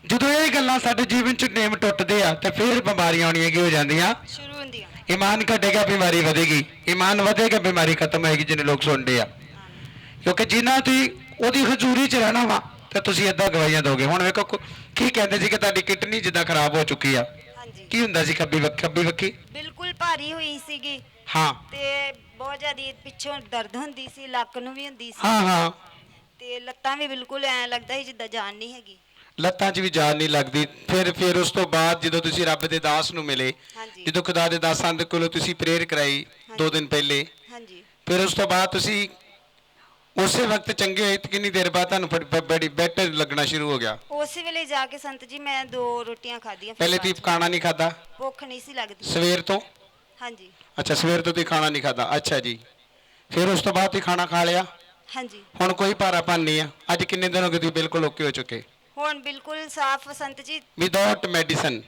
Speaker 1: ਜਦੋਂ ਇਹ ਗੱਲਾਂ ਸਾਡੇ ਜੀਵਨ 'ਚ ਨੇਮ ਟੁੱਟਦੇ ਆ ਤੇ ਫਿਰ ਬਿਮਾਰੀਆਂ ਆਉਣੀਆਂ ਕੀ ਹੋ ਜਾਂਦੀਆਂ
Speaker 4: ਸ਼ੁਰੂ ਹੁੰਦੀਆਂ
Speaker 1: ਈਮਾਨ ਘਟੇਗਾ ਬਿਮਾਰੀ ਵਧੇਗੀ ਈਮਾਨ ਵਧੇਗਾ ਬਿਮਾਰੀ ਖਤਮ ਹੋਏਗੀ ਜਿਹਨੇ ਲੋਕ ਸੁਣਦੇ ਆ ਕਿਉਂਕਿ ਜਿਨ੍ਹਾਂ ਤੁਸੀਂ ਉਹਦੀ ਹਜ਼ੂਰੀ 'ਚ ਰਹਿਣਾ ਵਾ ਤੇ ਤੁਸੀਂ ਏਦਾਂ ਗਵਾਹੀਆਂ ਦੋਗੇ ਹੁਣ ਵੇਖੋ ਕੀ ਕਹਿੰਦੇ ਸੀ ਕਿ ਤੁਹਾਡੀ ਕਿਡਨੀ ਜਿੱਦਾਂ ਖਰਾਬ ਹੋ ਚੁੱਕੀ ਆ
Speaker 4: ਹਾਂਜੀ
Speaker 1: ਕੀ ਹੁੰਦਾ ਸੀ ਖੱਬੀ ਵੱਖੀ
Speaker 4: ਬਿਲਕੁਲ ਭਾਰੀ ਹੋਈ ਸੀਗੀ
Speaker 1: ਹਾਂ
Speaker 4: ਤੇ ਬਹੁਤ ਜ਼ਿਆਦਾ ਪਿੱਛੋਂ ਦਰਦ ਹੁੰਦੀ ਸੀ ਲੱਕ ਨੂੰ ਵੀ ਹੁੰਦੀ ਸੀ
Speaker 1: ਹਾਂ
Speaker 4: ਤੇ ਲੱਤਾਂ ਵੀ ਬਿਲਕੁਲ ਐ ਲੱਗਦਾ ਸੀ ਜਿੱਦਾਂ ਜਾਨ ਨਹੀਂ ਹੈਗੀ
Speaker 1: ਲੱਤਾਂ 'ਚ ਵੀ ਜਾਨ ਨਹੀਂ ਲੱਗਦੀ ਫਿਰ ਉਸ ਤੋਂ ਬਾਅਦ ਜਦੋਂ ਤੁਸੀਂ ਰੱਬ ਦੇ ਦਾਸ ਨੂੰ ਮਿਲੇ ਜਦੋਂ ਖੁਦਾ ਦੇ ਦਾਸਾਂ ਦੇ ਕੋਲੋਂ ਤੁਸੀਂ ਪ੍ਰੇਅਰ ਕਰਾਈ 2 ਦਿਨ ਪਹਿਲੇ
Speaker 4: ਹਾਂਜੀ
Speaker 1: ਫਿਰ ਉਸ ਤੋਂ ਬਾਅਦ ਤੁਸੀਂ ਉਸੇ ਵਕਤ ਚੰਗੇ ਹੋਏ ਤੇ ਕਿੰਨੀ ਦੇਰ ਬਾਅਦ ਤੁਹਾਨੂੰ ਬੜੀ ਬੈਟਰ ਲੱਗਣਾ ਸ਼ੁਰੂ ਹੋ ਗਿਆ
Speaker 4: ਉਸੇ ਵੇਲੇ ਜਾ ਕੇ ਸੰਤ ਜੀ ਮੈਂ 2 ਰੋਟੀਆਂ ਖਾਧੀਆਂ
Speaker 1: ਪਹਿਲੇ ਤੁਸੀਂ ਖਾਣਾ ਨਹੀਂ ਖਾਦਾ
Speaker 4: ਭੁੱਖ ਨਹੀਂ ਸੀ ਲੱਗਦੀ
Speaker 1: ਸਵੇਰ ਤੋਂ
Speaker 4: ਹਾਂਜੀ
Speaker 1: ਅੱਛਾ ਸਵੇਰ ਤੋਂ ਤੁਸੀਂ ਖਾਣਾ ਨਹੀਂ ਖਾਦਾ ਅੱਛਾ ਜੀ ਫਿਰ ਉਸ ਤੋਂ ਬਾਅਦ ਤੁਸੀਂ ਖਾਣਾ ਖਾ ਲਿਆ
Speaker 4: ਹਾਂਜੀ
Speaker 1: ਹੁਣ ਕੋਈ ਭਾਰਾਪਨ ਨਹੀਂ ਆ ਅੱਜ ਕਿੰਨੇ ਦਿਨ ਹੋ ਗਏ ਤੁਸੀਂ ਬਿਲਕੁਲ ਓਕੇ ਹੋ ਚੁੱਕੇ
Speaker 4: ਹੁਣ ਬਿਲਕੁਲ ਸਾਫ਼ Sant ji
Speaker 1: without medicine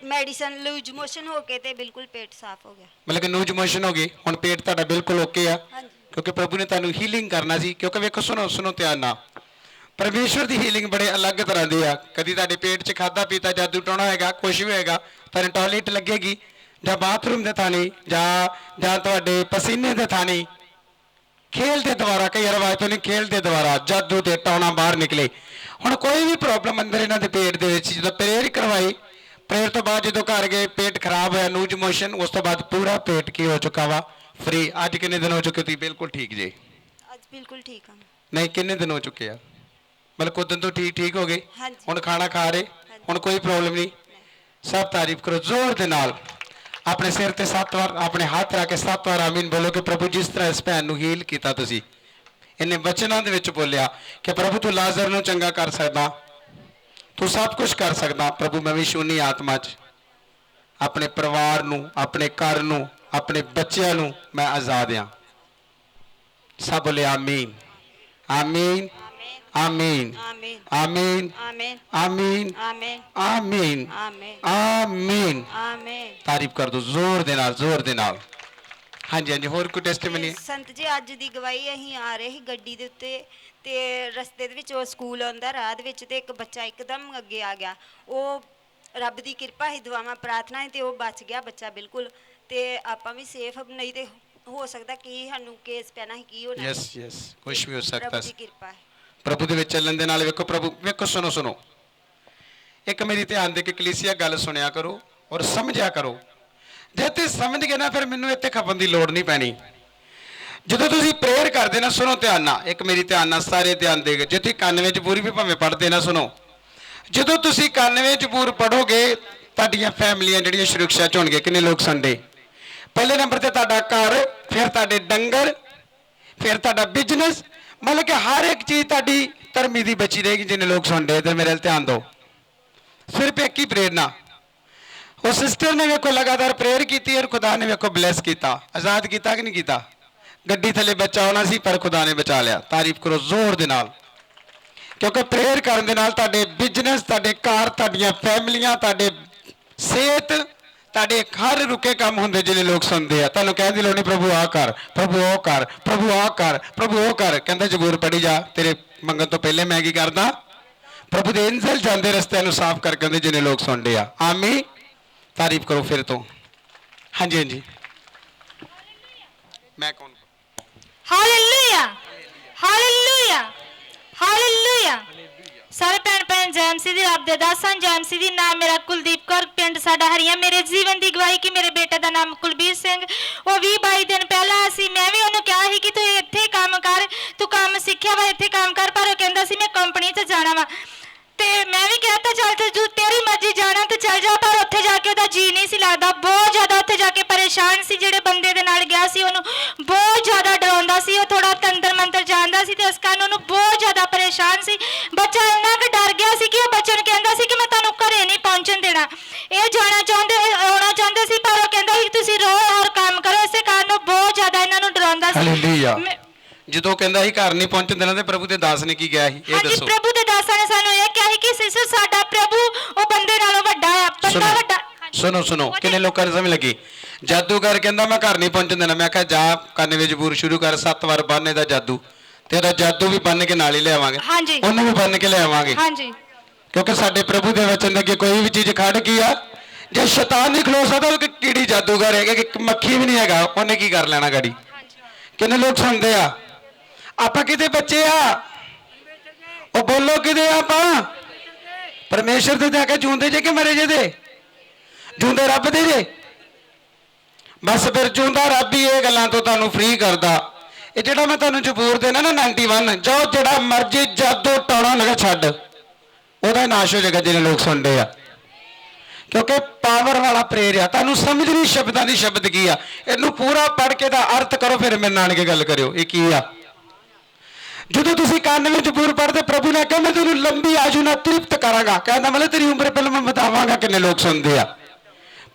Speaker 4: medicine loose motion ਹੋ ਕੇ ਤੇ ਬਿਲਕੁਲ ਪੇਟ ਸਾਫ਼ ਹੋ ਗਿਆ
Speaker 1: ਮਤਲਬ ਕਿ ਲੂਜ ਮੋਸ਼ਨ ਹੋ ਗਈ ਹੁਣ ਪੇਟ ਤੁਹਾਡਾ ਬਿਲਕੁਲ ਓਕੇ ਆ
Speaker 4: ਹਾਂਜੀ
Speaker 1: ਕਿਉਂਕਿ ਪ੍ਰਭੂ ਨੇ ਤੁਹਾਨੂੰ ਹੀਲਿੰਗ ਕਰਨਾ ਸੀ ਕਿਉਂਕਿ ਵੇਖੋ ਸੁਣੋ ਧਿਆਨ ਨਾਲ ਪਰਮੇਸ਼ਵਰ ਦੀ ਹੀਲਿੰਗ ਬੜੇ ਅਲੱਗ ਤਰ੍ਹਾਂ ਦੀ ਆ ਕਦੀ ਤੁਹਾਡੇ ਪੇਟ 'ਚ ਖਾਦਾ ਪੀਤਾ ਜਾਦੂ ਟੋਣਾ ਹੋਏਗਾ ਕੁਛ ਵੀ ਹੋਏਗਾ ਤੁਹਾਨੂੰ ਟਾਇਲਟ ਲੱਗੇਗੀ ਜਾਂ ਬਾਥਰੂਮ ਦੇ ਥਾਣੀ ਜਾਂ ਤੁਹਾਡੇ ਪਸੀਨੇ ਦੇ ਥਾਣੀ ਖੇਲ ਦੇ ਦੁਆਰਾ ਕਈ ਰਵਾਇਤ ਤੋਂ ਨਹੀਂ ਖੇਲ ਦੇ ਦੁਆਰਾ ਜਾਦੂ ਤੇ ਟੋਣਾ ਬਾਹਰ ਨਿਕਲੇ ਹੁਣ ਕੋਈ ਵੀ ਪ੍ਰੋਬਲਮ ਅੰਦਰ ਇਹਨਾਂ ਦੇ ਪੇਟ ਦੇ ਵਿੱਚ ਜਦੋਂ ਪ੍ਰੇਅਰ ਕਰਵਾਈ ਪ੍ਰੇਅਰ ਤੋਂ ਬਾਅਦ ਜਦੋਂ ਘਰ ਗਏ ਪੇਟ ਖਰਾਬ ਹੋਇਆ ਲੂਜ ਮੋਸ਼ਨ ਉਸ ਤੋਂ ਬਾਅਦ ਪੂਰਾ ਪੇਟ ਕੀ ਹੋ ਚੁੱਕਾ ਵਾ ਫ੍ਰੀ ਅੱਜ ਕਿੰਨੇ ਦਿਨ ਹੋ ਚੁੱਕੇ ਤੁਸੀਂ ਬਿਲਕੁਲ ਠੀਕ ਜੇ
Speaker 4: ਅੱਜ ਬਿਲਕੁਲ ਠੀਕ ਹਾਂ
Speaker 1: ਨਹੀਂ ਕਿੰਨੇ ਦਿਨ ਹੋ ਚੁੱਕੇ ਆ ਮਤਲਬ ਕੁਦਨ ਤੋਂ ਠੀਕ ਹੋ ਗਏ
Speaker 4: ਹਾਂਜੀ
Speaker 1: ਹੁਣ ਖਾਣਾ ਖਾ ਰਹੇ ਹੁਣ ਕੋਈ ਪ੍ਰੋਬਲਮ ਨਹੀਂ ਸਭ ਤਾਰੀਫ ਕਰੋ ਜ਼ੋਰ ਦੇ ਨਾਲ ਆਪਣੇ ਸਿਰ ਤੇ 7 ਵਾਰ ਆਪਣੇ ਹੱਥ ਰੱਖ ਕੇ 7 ਵਾਰ ਆਮੀਨ ਬੋਲੋ ਕਿ ਪ੍ਰਭੂ ਜਿਸ ਤਰ੍ਹਾਂ ਇਸ ਭੈਣ ਨੂੰ ਹੀਲ ਕੀਤਾ ਤੁਸੀਂ ਇਹਨੇ ਬਚਨਾਂ ਦੇ ਵਿੱਚ ਬੋਲਿਆ ਕਿ ਪ੍ਰਭੂ ਤੂੰ ਲਾਜ਼ਰ ਨੂੰ ਚੰਗਾ ਕਰ ਸਕਦਾ ਤੂੰ ਸਭ ਕੁਝ ਕਰ ਸਕਦਾ ਪ੍ਰਭੂ ਮੈਂ ਵੀ ਸ਼ੂਨੀ ਆਤਮਾ 'ਚ ਆਪਣੇ ਪਰਿਵਾਰ ਨੂੰ, ਆਪਣੇ ਘਰ ਨੂੰ, ਆਪਣੇ ਬੱਚਿਆਂ ਨੂੰ ਮੈਂ ਆਜ਼ਾਦ ਹਾਂ। ਸਭ ਬੋਲੇ ਆਮੀਨ, ਆਮੀਨ, ਆਮੀਨ,
Speaker 4: ਆਮੀਨ,
Speaker 1: ਆਮੀਨ,
Speaker 4: ਆਮੀਨ,
Speaker 1: ਆਮੀਨ,
Speaker 4: ਆਮੀਨ,
Speaker 1: ਆਮੀਨ,
Speaker 4: ਆਮੀਨ,
Speaker 1: ਆਮੀਨ।
Speaker 4: ਆਮੀਨ।
Speaker 1: ਤਾਰੀਫ ਕਰ ਦੋ ਜ਼ੋਰ ਦੇ ਨਾਲ, ਜ਼ੋਰ ਦੇ ਨਾਲ। ਹਾਂਜੀ ਹਾਂਜੀ, ਹੋਰ ਕੋਈ ਟੈਸਟੀਮਨੀ?
Speaker 4: ਸੰਤ ਜੀ ਅੱਜ ਦੀ ਗਵਾਹੀ, ਅਸੀਂ ਆ ਰਹੇ ਸੀ ਗੱਡੀ ਦੇ ਉੱਤੇ ਤੇ ਰਸਤੇ ਦੇ ਵਿੱਚ ਉਹ ਸਕੂਲ ਆਉਂਦਾ, ਰਾਹ ਦੇ ਵਿੱਚ ਤੇ ਇੱਕ ਬੱਚਾ ਇੱਕਦਮ ਅੱਗੇ ਆ ਗਿਆ। ਉਹ ਰੱਬ ਦੀ ਕਿਰਪਾ ਸੀ, ਦੁਆਵਾਂ ਪ੍ਰਾਰਥਨਾ ਸੀ ਤੇ ਉਹ ਬਚ ਗਿਆ ਬੱਚਾ ਬਿਲਕੁਲ। ਤੇ ਆਪਾਂ ਵੀ ਸੇਫ, ਨਹੀਂ ਤੇ ਹੋ ਸਕਦਾ ਕਿ ਸਾਨੂੰ ਕੇਸ ਪੈਣਾ ਸੀ, ਕੀ ਹੋਣਾ।
Speaker 1: ਯਸ ਯਸ, ਕੁਝ ਵੀ ਹੋ ਸਕਦਾ।
Speaker 4: ਪ੍ਰਭੂ ਦੀ ਕਿਰਪਾ ਹੈ।
Speaker 1: ਪ੍ਰਭੂ ਦੇ ਵਿੱਚ ਚੱਲਣ ਦੇ ਨਾਲ ਵੇਖੋ, ਪ੍ਰਭੂ ਵੇਖੋ, ਸੁਣੋ ਸੁਣੋ, ਇੱਕ ਮੇਰੀ ਧਿਆਨ ਦੇ ਕੇ ਕਲੀਸਿਆ ਗੱਲ ਸੁਣਿਆ ਕਰੋ ਔਰ ਸਮਝਿਆ ਕਰੋ। ਜੇ ਤੇ ਸਮਝ ਗਏ ਨਾ, ਫਿਰ ਮੈਨੂੰ ਇੱਥੇ ਖਪਣ ਦੀ ਲੋੜ ਨਹੀਂ ਪੈਣੀ। ਜਦੋਂ ਤੁਸੀਂ ਪ੍ਰੇਅਰ ਕਰਦੇ ਨਾ, ਸੁਣੋ ਧਿਆਨ ਨਾਲ, ਇੱਕ ਮੇਰੀ ਧਿਆਨ ਨਾਲ ਸਾਰੇ ਧਿਆਨ ਦੇ ਕੇ, ਜੇ ਤੁਸੀਂ ਕੰਨ ਵਿੱਚ ਪੂਰੀ ਵੀ ਭਾਵੇਂ ਪੜ੍ਹਦੇ ਨਾ, ਸੁਣੋ। ਜਦੋਂ ਤੁਸੀਂ ਕੰਨ ਵਿੱਚ ਪੂਰ ਪੜੋਗੇ, ਤੁਹਾਡੀਆਂ ਫੈਮਲੀਆਂ ਜਿਹੜੀਆਂ ਸੁਰੱਖਿਆ 'ਚ ਹੋਣਗੇ। ਕਿੰਨੇ ਲੋਕ ਸੰਡੇ? ਪਹਿਲੇ ਨੰਬਰ ਤੇ ਤੁਹਾਡਾ ਘਰ, ਫਿਰ ਤੁਹਾਡੇ ਡੰਗਰ, ਫਿਰ ਤੁਹਾਡਾ ਬਿਜ਼ਨਸ, ਮਤਲਬ ਕਿ ਹਰ ਇੱਕ ਚੀਜ਼ ਤੁਹਾਡੀ ਧਰਮੀ ਦੀ ਬਚੀ ਰਹੇਗੀ। ਜਿੰਨੇ ਲੋਕ ਸੁਣਦੇ, ਤੇ ਮੇਰੇ ਵੱਲ ਧਿਆਨ ਦਿਓ। ਸਿਰਫ ਇੱਕ ਹੀ ਪ੍ਰੇਰਨਾ, ਉਹ ਸਿਸਟਰ ਨੇ ਵੇਖੋ ਲਗਾਤਾਰ ਪ੍ਰੇਅਰ ਕੀਤੀ ਔਰ ਖੁਦਾ ਨੇ ਵੇਖੋ ਬਲੈਸ ਕੀਤਾ, ਆਜ਼ਾਦ ਕੀਤਾ ਕਿ ਨਹੀਂ ਕੀਤਾ? ਗੱਡੀ ਥੱਲੇ ਬੱਚਾ ਆਉਣਾ ਸੀ ਪਰ ਖੁਦਾ ਨੇ ਬਚਾ ਲਿਆ। ਤਾਰੀਫ ਕਰੋ ਜ਼ੋਰ ਦੇ ਨਾਲ, ਕਿਉਂਕਿ ਪ੍ਰੇਅਰ ਕਰਨ ਦੇ ਨਾਲ ਤੁਹਾਡੇ ਬਿਜ਼ਨਸ, ਤੁਹਾਡੇ ਘਰ, ਤੁਹਾਡੀਆਂ ਫੈਮਲੀਆਂ, ਤੁਹਾਡੇ ਸਿਹਤ, ਤੁਹਾਡੇ ਹਰ ਰੁਕੇ ਕੰਮ ਹੁੰਦੇ। ਜਿਹੜੇ ਲੋਕ ਸੁਣਦੇ ਆ, ਤੁਹਾਨੂੰ ਕਹਿਣ ਦੀ ਲੋੜ ਨਹੀਂ ਪ੍ਰਭੂ ਆ ਕਰ, ਪ੍ਰਭੂ ਉਹ ਕਰ, ਪ੍ਰਭੂ ਆ ਕਰ, ਪ੍ਰਭੂ ਉਹ ਕਰ। ਕਹਿੰਦਾ ਜ਼ਬੂਰ ਪੜ੍ਹੀ ਜਾ, ਤੇਰੇ ਮੰਗਣ ਤੋਂ ਪਹਿਲੇ ਮੈਂ ਕੀ ਕਰਦਾ? ਪ੍ਰਭੂ ਦੇ ਇੰਜ਼ਲ ਜਾਂਦੇ ਰਸਤਿਆਂ ਨੂੰ ਸਾਫ਼ ਕਰ, ਕਹਿੰਦੇ ਜਿਹਨੇ ਲੋਕ ਸੁਣਦੇ ਆ। ਆਮੀਨ, ਤਾਰੀਫ ਕਰੋ ਫਿਰ ਤੋਂ। ਹਾਂਜੀ ਹਾਂਜੀ, ਮੈਂ ਕੌਣ?
Speaker 2: Hallelujah, hallelujah, hallelujah. ਸਾਰੇ ਭੈਣ ਭੈਣ ਜੈਮਸੀ ਦੀ ਰੱਬ ਦੇ ਦਾਸਾਂ, ਜੈਮਸੀ ਦੀ ਨਾਮ ਮੇਰਾ ਕੁਲਦੀਪ ਕੌਰ, ਪਿੰਡ ਸਾਡਾ ਹਰੀਆਂ। ਮੇਰੇ ਜੀਵਨ ਦੀ ਗਵਾਹੀ ਕਿ ਮੇਰੇ ਬੇਟੇ ਦਾ ਨਾਮ ਕੁਲਬੀਰ ਸਿੰਘ। ਉਹ 20-22 ਦਿਨ ਪਹਿਲਾਂ ਸੀ, ਮੈਂ ਵੀ ਉਹਨੂੰ ਕਿਹਾ ਸੀ ਕਿ ਤੂੰ ਇੱਥੇ ਕੰਮ ਕਰ, ਤੂੰ ਕੰਮ ਸਿੱਖਿਆ ਵਾ, ਇੱਥੇ ਕੰਮ ਕਰ। ਪਰ ਉਹ ਕਹਿੰਦਾ ਸੀ ਮੈਂ ਕੰਪਨੀ 'ਚ ਜਾਣਾ ਵਾ। ਤੇ ਮੈਂ ਵੀ ਕਹਿਤਾ ਚੱਲ ਤੇ ਤੇਰੀ ਮਰਜ਼ੀ, ਜਾਣਾ ਤੇ ਚੱਲ ਜਾ। ਪਰ ਉੱਥੇ ਜਾ ਕੇ ਉਹਦਾ ਜੀ ਨਹੀਂ ਸੀ ਲੱਗਦਾ, ਬਹੁਤ ਜ਼ਿਆਦਾ ਉੱਥੇ ਜਾ ਕੇ ਪਰੇਸ਼ਾਨ ਸੀ। ਜਿਹੜੇ ਬੰਦੇ ਦੇ ਨਾਲ ਗਿਆ ਸੀ ਉਹਨੂੰ ਬਹੁਤ ਜ਼ਿਆਦਾ ਡਰਾਉਂਦਾ ਸੀ, ਉਹ ਥੋੜਾ ਤੰਤਰ ਮੰਤਰ ਜਾਣਦਾ ਸੀ ਤੇ ਇਸ ਕਾਰਨ ਉਹਨੂੰ ਬਹੁਤ ਜ਼ਿਆਦਾ ਪਰੇਸ਼ਾਨ ਸੀ। ਬੱਚਾ ਇੰਨਾ ਕੁ ਡਰ ਗਿਆ ਸੀ ਕਿ ਉਹ ਬੱਚੇ ਨੂੰ ਕਹਿੰਦਾ ਸੀ ਕਿ ਮੈਂ ਤੁਹਾਨੂੰ ਘਰੇ ਨਹੀਂ ਪਹੁੰਚਣ ਦੇਣਾ। ਇਹ ਜਾਣਾ ਚਾਹੁੰਦੇ, ਆਉਣਾ ਚਾਹੁੰਦੇ ਸੀ, ਪਰ ਉਹ ਕਹਿੰਦਾ ਸੀ ਤੁਸੀਂ ਰਹੋ ਔਰ ਕੰਮ ਕਰੋ। ਇਸੇ ਕਾਰਨ ਉਹ ਬਹੁਤ ਜ਼ਿਆਦਾ ਇਹਨਾਂ ਨੂੰ ਡਰਾਉਂਦਾ ਸੀ।
Speaker 1: ਹਾਲੇਲੂਇਆ। ਜਦੋਂ ਕਹਿੰਦਾ ਸੀ ਘਰ ਨਹੀਂ ਪਹੁੰਚਣ ਦੇਣਾ, ਤੇ ਪ੍ਰਭੂ ਦੇ ਦਾਸ ਨੇ ਕੀ ਕਿਹਾ ਸੀ ਇਹ
Speaker 2: ਹਾਂਜੀ,
Speaker 1: ਦੱਸੋ?
Speaker 2: ਪ੍ਰਭੂ ਦੇ ਦਾਸਾਂ ਨੇ ਸਾਨੂੰ ਇਹ ਕਿਹਾ ਸੀ ਕਿ ਸਿਸਟਰ ਸਾਡਾ ਪ੍ਰਭੂ ਉਹ ਬੰਦੇ ਨਾਲੋਂ ਵੱਡਾ ਆ, ਬੰਦਾ ਵੱਡਾ।
Speaker 1: ਸੁਣੋ ਸੁਣੋ, ਕਿੰਨੇ ਲੋਕਾਂ ਨੂੰ ਸਮਝ ਲੱਗੀ? ਜਾਦੂਗਰ ਕਹਿੰਦਾ ਮੈਂ ਘਰ ਨਹੀਂ ਪਹੁੰਚਣ ਦੇਣਾ। ਮੈਂ ਕਿਹਾ ਜਾ ਕੰਨ ਵਿੱਚ ਬੂਰ ਸ਼ੁਰੂ ਕਰ, 7 ਵਾਰ ਬੰਨ ਇਹਦਾ ਜਾਦੂ, ਤੇ ਉਹਦਾ ਜਾਦੂ ਵੀ ਬੰਨ ਕੇ ਨਾਲ ਹੀ ਲਿਆਵਾਂਗੇ।
Speaker 2: ਹਾਂਜੀ,
Speaker 1: ਉਹਨੂੰ ਵੀ ਬੰਨ ਕੇ ਲਿਆਵਾਂਗੇ।
Speaker 2: ਹਾਂਜੀ,
Speaker 1: ਕਿਉਂਕਿ ਸਾਡੇ ਪ੍ਰਭੂ ਦੇ ਵਚਨ ਦੇ ਅੱਗੇ ਕੋਈ ਵੀ ਚੀਜ਼ ਖੜ ਗਈ ਆ, ਜੇ ਸ਼ੈਤਾਨ ਨਹੀਂ ਖਲੋ ਸਕਦਾ, ਉਹ ਕੀੜੀ ਜਾਦੂਗਰ ਹੈਗਾ, ਕਿ ਮੱਖੀ ਵੀ ਨਹੀਂ ਹੈਗਾ, ਉਹਨੇ ਕੀ ਕਰ ਲੈਣਾ ਗਾੜੀ? ਕਿੰਨੇ ਲੋਕ ਸੁਣਦੇ ਆ? ਆਪਾਂ ਕਿਤੇ ਬੱਚੇ ਆ? ਉਹ ਬੋਲੋ ਕਿਤੇ ਆਪਾਂ? ਪਰਮੇਸ਼ਰ ਦੇ ਜਾ ਕੇ ਜੂੰਦੇ ਜੇ ਕਿ ਮਰੇ ਜੇ ਦੇ? ਜੂੰਦੇ ਰੱਬ ਦੇ ਜੇ। ਬਸ ਫਿਰ ਜੂੰਦਾ ਰੱਬ ਹੀ ਇਹ ਗੱਲਾਂ ਤੋਂ ਤੁਹਾਨੂੰ ਫ੍ਰੀ ਕਰਦਾ। ਇਹ ਜਿਹੜਾ ਮੈਂ ਤੁਹਾਨੂੰ ਜ਼ਬੂਰ ਦੇਣਾ ਨਾ 91, ਜੋ ਜਿਹੜਾ ਮਰਜੀ ਜਾਦੂ ਟਾਣਾ ਲਗਾ ਛੱਡ, ਉਹਦਾ ਨਾਸ਼ ਹੋ ਜਾਏਗਾ। ਜਿਹੜੇ ਲੋਕ ਸੁਣਦੇ ਆ, ਕਿਉਂਕਿ ਪਾਵਰ ਵਾਲਾ ਪ੍ਰੇਰ ਆ। ਤੁਹਾਨੂੰ ਸਮਝ ਨਹੀਂ ਸ਼ਬਦਾਂ ਦੀ ਸ਼ਬਦ ਕੀ ਆ। ਇਹਨੂੰ ਪੂਰਾ ਪੜ੍ਹ ਕੇ ਦਾ ਅਰਥ ਕਰੋ, ਫਿਰ ਮੇਰੇ ਨਾਲ ਕੇ ਗੱਲ ਕਰਿਓ ਇਹ ਕੀ ਆ। ਜਦੋਂ ਤੁਸੀਂ ਕੰਨ ਵਿੱਚ ਪੂਰ ਪੜ੍ਹਦੇ, ਪ੍ਰਭੂ ਨੇ ਕਿਹਾ ਮੈਂ ਤੈਨੂੰ ਲੰਬੀ ਆਯੂ ਨਾਲ ਤ੍ਰਿਪਤ ਕਰਾਂਗਾ। ਕਹਿੰਦਾ ਮਤਲਬ ਤੇਰੀ ਉਮਰ ਪਹਿਲਾਂ ਮੈਂ ਵਧਾਵਾਂਗਾ। ਕਿੰਨੇ ਲੋਕ ਸੁਣਦੇ ਆ?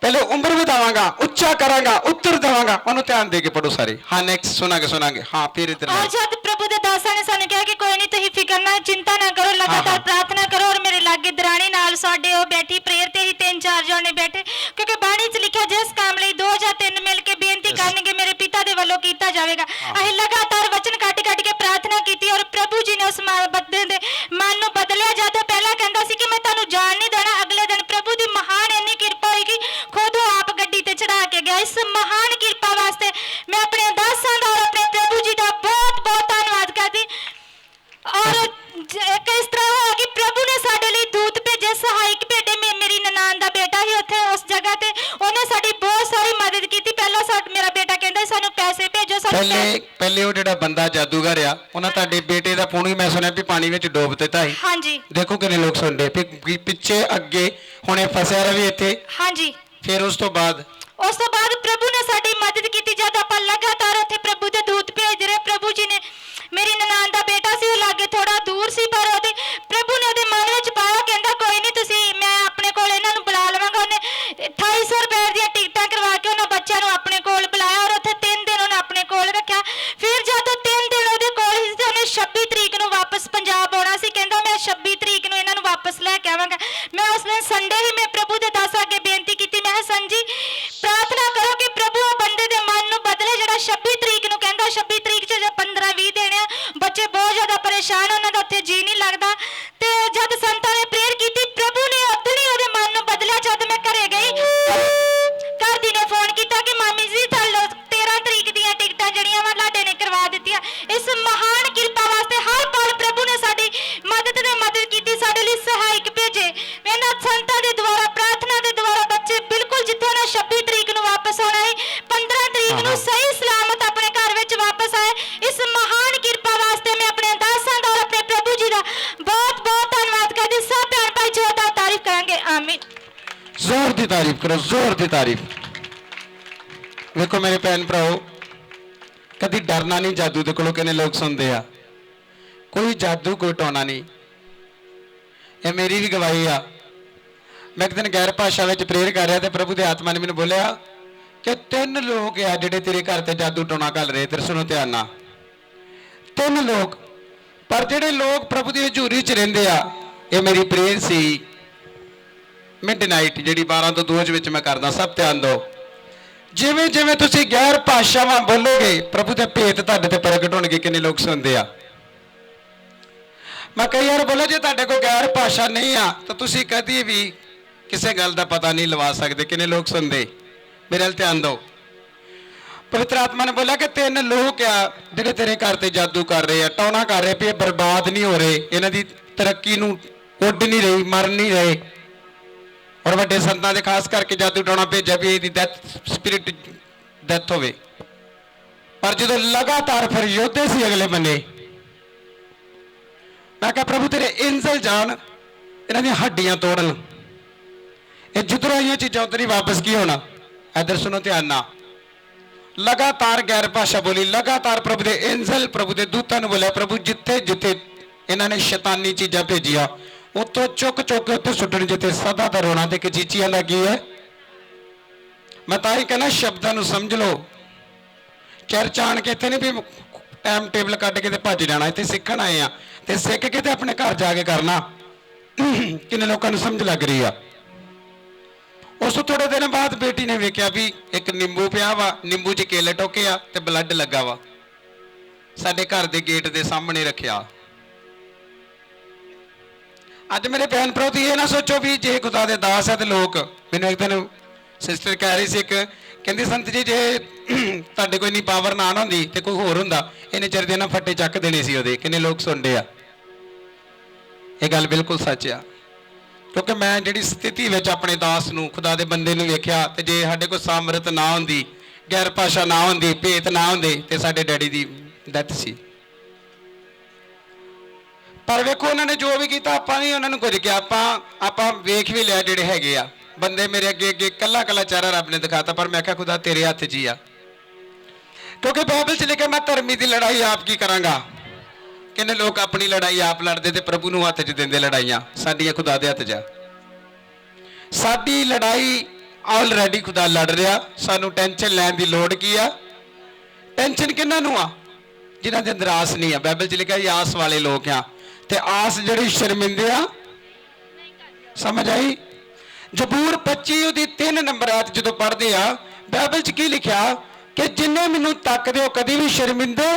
Speaker 1: ਪਹਿਲੇ ਉਮਰ ਵਧਾਵਾਂਗਾ, ਉੱਚਾ ਕਰਾਂਗਾ, ਉੱਤਰ ਦੇਵਾਂਗਾ। ਉਹਨੂੰ ਧਿਆਨ ਦੇ ਕੇ ਪੜੋ ਸਾਰੇ। ਹਾਂ ਨੈਕਸਟ ਸੁਣਾਂਗੇ। ਹਾਂ ਫਿਰ ਇਧਰ
Speaker 2: ਔਰ ਜਦ ਪ੍ਰਭੂ ਦੇ ਦਾਸਾਂ ਨੇ ਸਾਨੂੰ ਕਿਹਾ ਕਿ ਕੋਈ ਨਹੀਂ, ਤੁਸੀਂ ਫਿਕਰ ਨਾ, ਚਿੰਤਾ ਨਾ ਕਰੋ, ਲਗਾਤਾਰ ਪ੍ਰਾਰਥਨਾ ਕਰੋ। ਔਰ ਮੇਰੇ ਲਾਗੇ ਦਰਾਣੀ ਨਾਲ ਸਾਡੇ ਉਹ ਬੈਠੀ ਪ੍ਰੇਅਰ ਤੇ ਹੀ 3-4 ਜਣੇ ਬੈਠੇ, ਕਿਉਂਕਿ ਬਾਣੀ 'ਚ ਲਿਖਿਆ ਜਿਸ ਕੰਮ ਲਈ 2 ਜਾਂ 3 ਮਿਲ ਕੇ ਬੇਨਤੀ ਕਰਨਗੇ ਮੇਰੇ ਪਿਤਾ ਦੇ ਵੱਲੋਂ ਕੀਤਾ ਜਾਵੇਗਾ। ਅਸੀਂ ਲਗਾਤਾਰ ਵਚਨ ਕੱਢ ਕੇ ਪ੍ਰਾਰਥਨਾ ਕੀਤੀ ਔਰ ਪ੍ਰਭੂ ਜੀ ਨੇ ਉਸ ਬੰਦੇ ਦੇ ਮਨ ਨੂੰ ਬਦਲਿਆ। ਜਦ ਪਹਿਲਾਂ ਕਹਿੰਦਾ ਸੀ ਕਿ ਮੈਂ ਤੁਹਾਨੂੰ ਜਾਣ ਨਹੀਂ ਦੇਣਾ, ਅਗਲੇ ਦਿਨ ਪ੍ਰਭੂ ਦੀ ਮਹਾਨ ਇੰਨੀ ਕਿਰਪਾ ਹੋਈ ਕਿ ਖੁਦ ਉਹ ਆਪ ਗੱਡੀ ਤੇ ਚੜਾ ਕੇ ਗਿਆ। ਇਸ ਮਹਾਨ ਕਿਰਪਾ ਵਾਸਤੇ ਮੈਂ ਆਪਣੇ ਦਾਸਾਂ ਦਾ ਔਰ ਆਪਣੇ ਪ੍ਰਭੂ ਜੀ ਦਾ ਬਹੁਤ ਬਹੁਤ ਧੰਨਵਾਦ ਕਰਦੀ। ਔਰ ਇੱਕ ਇਸ ਤਰ੍ਹਾਂ ਹੋਇਆ ਕਿ ਪ੍ਰਭੂ ਨੇ ਸਾਡੇ ਲਈ ਦੂਤ ਭੇਜੇ, ਸਹਾਇਕ ਭੇਜੇ। ਮੇਰੀ ਨਨਾਣ ਦਾ ਬੇਟਾ ਸੀ ਉੱਥੇ ਉਸ ਜਗ੍ਹਾ ਤੇ, ਉਹਨੇ ਸਾਡੀ ਬਹੁਤ ਸਾਰੀ ਮਦਦ ਕੀਤੀ। ਪਹਿਲਾਂ ਮੇਰਾ ਬੇਟਾ ਕਹਿੰਦਾ ਸਾਨੂੰ ਪੈਸੇ ਭੇਜੋ,
Speaker 1: ਪਹਿਲੇ ਉਹ ਜਿਹੜਾ ਬੰਦਾ ਜਾਦੂਗਰ ਆ, ਉਹਨਾਂ ਤੁਹਾਡੇ ਬੇਟੇ ਦਾ ਫੋਨ ਵੀ ਮੈਂ ਸੁਣਿਆ ਵੀ ਪਾਣੀ ਵਿੱਚ ਡੋਬ ਦਿੱਤਾ ਸੀ।
Speaker 2: ਹਾਂਜੀ,
Speaker 1: ਦੇਖੋ ਕਿੰਨੇ ਲੋਕ ਸੁਣਦੇ ਪਿੱਛੇ ਅੱਗੇ ਹੁਣੇ ਫਸਿਆ ਰਵੀ ਇੱਥੇ।
Speaker 2: ਹਾਂਜੀ,
Speaker 1: ਫਿਰ ਉਸ ਤੋਂ ਬਾਅਦ
Speaker 2: ਪ੍ਰਭੂ ਨੇ ਸਾਡੀ ਮਦਦ ਕੀਤੀ। ਜਦ ਆਪਾਂ ਲਗਾਤਾਰ ਉੱਥੇ ਪ੍ਰਭੂ ਦੇ ਦੂਤ ਭੇਜ ਰਹੇ, ਪ੍ਰਭੂ ਜੀ ਨੇ ਮੇਰੀ ਨਨਾਣ ਦਾ ਬੇਟਾ ਸੀ, ਉਹ ਲਾਗੇ ਥੋੜਾ ਦੂਰ ਸੀ, ਪਰ ਉਹਦੇ ਪ੍ਰਭੂ ਨੇ ਉਹਦੇ ਮਨ ਵਿੱਚ ਪਾਇਆ। ਕਹਿੰਦਾ ਕੋਈ ਨਹੀਂ, ਤੁਸੀਂ, ਮੈਂ ਆਪਣੇ ਕੋਲ ਇਹਨਾਂ ਨੂੰ ਬੁਲਾ ਲਵਾਂਗਾ। ਉਹਨੇ 2800 ਰੁਪਏ प्रभु सही सलामत अपने घर विच वापस आए। इस महान किरपा वास्ते मैं अपने दासां दा और अपने प्रभु जी दा बहुत बहुत धन्नवाद करदी। सब भैन भाई जोरदार तारीफ करांगे। आमीन।
Speaker 1: जोर दी तारीफ करो, जोर दी तारीफ। देखो मेरे भैन भराओ, कदी डरना नहीं जादू दे कोलों। किन्ने लोग सुनते आ, कोई जादू कोई टोना नहीं। ये मेरी भी गवाही आ। मैं एक दिन गैर भाषा में प्रेयर कर रहा, प्रभु के आत्मा ने मैंने बोलिया कि 3 लोग आ जिहड़े तेरे घर ते जादू टोना कर रहे। तेरे सुनो ध्यान नाल, 3 लोग। पर जिहड़े लोग प्रभु की हजूरी च रहिंदे आ, ये मेरी प्रेयर सी मिडनाइट जिहड़ी 12 तो 2 विच मैं करदा। सब ध्यान दो, जिवें जिवें तुसीं गैर भाषावां बोलोगे प्रभु के भेत तुहाडे ते प्रगट होणगे। किन्ने लोग सुनते आ। मैं कई बार बोला, जे तुहाडे कोल गैर भाषा नहीं आ तो तुसीं कदी भी किसी गल का पता नहीं लवा सकते। किन्ने लोग सुनते? मेरे नाल ध्यान दो। पवित्र आत्मा ने बोला कि 3 लोग आ जिहड़े तेरे घर ते जादू कर रहे हैं, टौना कर रहे पे, बर्बाद नहीं हो रहे, इन्हां दी तरक्की नूं उड नहीं रही, मर नहीं रहे। और वड्डे संतां दे खास करके जादू टोना भेजा भी इहदी डेथ स्पिरिट डेथ होवे। पर जो लगातार फिर योद्धे सी अगले बने, मैं कहा प्रभु तेरे एंजल जान इन्हां दी हड्डियां तोड़न। ये जिधरों आईयां चीज़ां उधर ही वापस की होना। इधर सुनो ध्यान ना। लगातार गैर भाषा बोली, लगातार प्रभु के एंजल प्रभु के दूतां ने बोलिया, प्रभु जिथे जिथे इन्होंने शैतानी चीज़ां भेजिया उतो चुक चुक के उत्ते सुट्टण, जिथे सदा दा रोना ते कचीचियां लगी है। मैं तां ही कहना शब्दां नूं समझ लो। चर्च आण के इत्थे नहीं भी टाइम टेबल कट के भज जाना, इत्थे सीखण आए आ ते सीख के ते अपने घर जाके करना। किन्ने लोकां नूं समझ लग रही आ। उस थोड़े दिन बाद बेटी ने वेख्या भी एक नींबू पिया वा, नींबू च केले टोके आ ते ब्लड लगा वा, साडे घर दे गेट दे सामने रखिया। अज मेरे भैन भरा ये ना सोचो भी जे खुदा दे दास है तो लोग। मैंने एक दिन सिस्टर कह रही सी, एक कहती संत जी जे तुहाडे कोई नहीं पावर ना होंदी ते कोई होर हुंदा, इन्ने चिर दे ना फट्टे चक देने सी ओहदे। किन्ने लोग सुनदे आ। ये गल बिल्कुल सच आ, क्योंकि मैं जिहड़ी स्थिति विच अपने दास नूं खुदा दे बंदे नूं वेख्या ते जे साडे कोई सामर्थ ना होंदी, गैर भाषा ना होंदी, भेत ना होंदे ते साडे डैडी दी डेथ सी। पर वेखो उन्होंने जो भी किया, आपां नहीं उन्होंने कुछ किया। आपां वेख भी लिया जिहड़े हैगे आ बंदे मेरे अगे अगे कला कला चेहरा रब ने दिखाता। पर मैं कहा खुदा तेरे हथ च ही आ, क्योंकि बाइबल च लिखा मैं धर्मी की लड़ाई आप की करांगा। किन्ने लोग अपनी लड़ाई आप लड़ते थे प्रभु नूं हथ च देंदे। लड़ाइयां साडियां खुदा दे हथ च आ। साडी लड़ाई ऑलरेडी खुदा लड़ रहा, सानू टेंशन लैण दी लोड़ की आ? टेंशन किन्हां नूं आ? जिन्हां दे अंदर आस नहीं आ। बाइबल च लिखा ये आस वाले लोग आ, ते आस जिहड़ी शर्मिंदे आ। समझ आई? जबूर 25 दी 3 नंबर आयत जो पढ़ते आ, बाइबल च की लिखा कि जिन्हें मैनू तकदे हो कदी भी शर्मिंदे।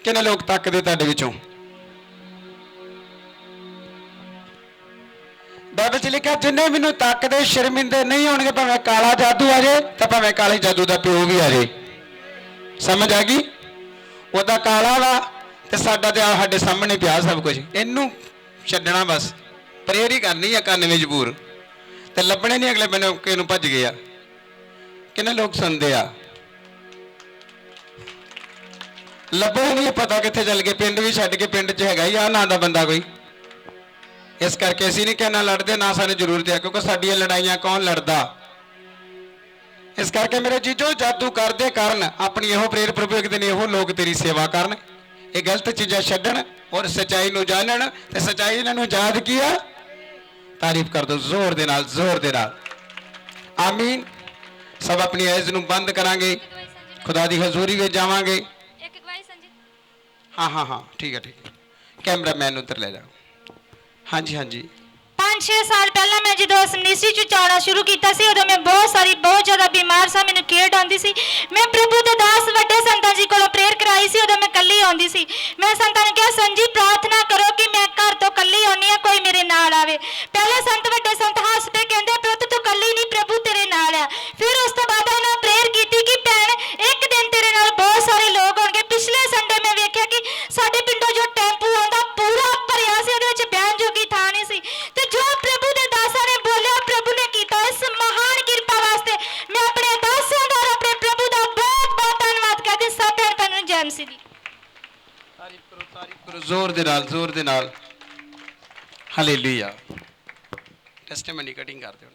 Speaker 1: किन्ने लोग तकदे तुहाडे विचों? बाइबल च लिखा जिन्हें मैनू तकदे शर्मिंदे नहीं होणगे, भावें काला जादू आ जाए तो भावें काले जादू का प्यो भी आ जाए। समझ आ गई? ओदा काला वा ते साडा ते साडे सामने पिया सब कुछ। इनू छड्डना बस, प्रेयर ही करनी है करने मजबूर ते लभने नहीं अगले मैंने किनू भज गया। किन्ने लोग सुनते आ? लभो नहीं पता कित्थे चल गए। पिंड भी छड्ड के पिंड च हैगा ही आ ना दा बंदा कोई। इस करके असीं नहीं कहना लड़ते, ना सानू जरूरत है, क्योंकि साडियां लड़ाइयां कौन लड़दा। इस करके मेरे जीजो जादू करदे करन अपनी इहो प्रेर प्रभु एक दिन इहो लोग तेरी सेवा करन, ये गलत चीज़ां छड्डण और सच्चाई नूं जानन ते सच्चाई इन्हां नूं याद किया। तारीफ कर दो जोर दे नाल, जोर दे नाल। आमीन। सब अपनी ऐज नूं बंद करांगे, खुदा दी हजूरी विच जावांगे। हाँ हाँ हाँ ठीक है ठीक है। कैमरा मैन उधर ले जाओ। हाँ जी हाँ जी।
Speaker 2: 5-6 साल पहला मैं जो मिनिस्ट्री च आना शुरू किया सी, उदों मैं बहुत ज़्यादा बीमार सा, मैंने केयर आती सी। मैं प्रभु के दास वड्डे संतां जी को प्रेयर कराई सी, उदों मैं कल्ली आउंदी सी। मैं संतां ने कहा संजी प्रार्थना करो कि मैं घर तो कल्ली आउंदी हां, कोई मेरे नाल आवे। पहले संत वड्डे संत हसदे कहंदे पुੱਤ तू कल्ली नहीं, प्रभु तेरे नाल आ। फिर उस तो बाद उन्होंने प्रेयर की कि भैण एक दिन तेरे नाल बहुत सारे लोग होणगे। पिछले संडे मैं वेख्या कि साडे पिंडों जो टैंपू आउंदा पूरा भरिया सी, उहदे विच बैठण जोगी थां नहीं सी। ते जो प्रभु दे दासां ने बोलिया प्रभु ने कीता। इस महान किरपा वास्ते मैं अपने दासां दा और अपने प्रभु ਕੇ ਸਭ ਭੈਣ ਭਾਈਆਂ ਨੂੰ ਜੈ ਮਸੀਹ ਦੀ।
Speaker 1: ਤਾਰੀਫ ਕਰੋ ਜ਼ੋਰ ਦੇ ਨਾਲ ਹਾਲੇਲੂਇਆ। ਟੈਸਟੀਮਨੀ ਕਟਿੰਗ ਕਰਦੇ ਹੋ।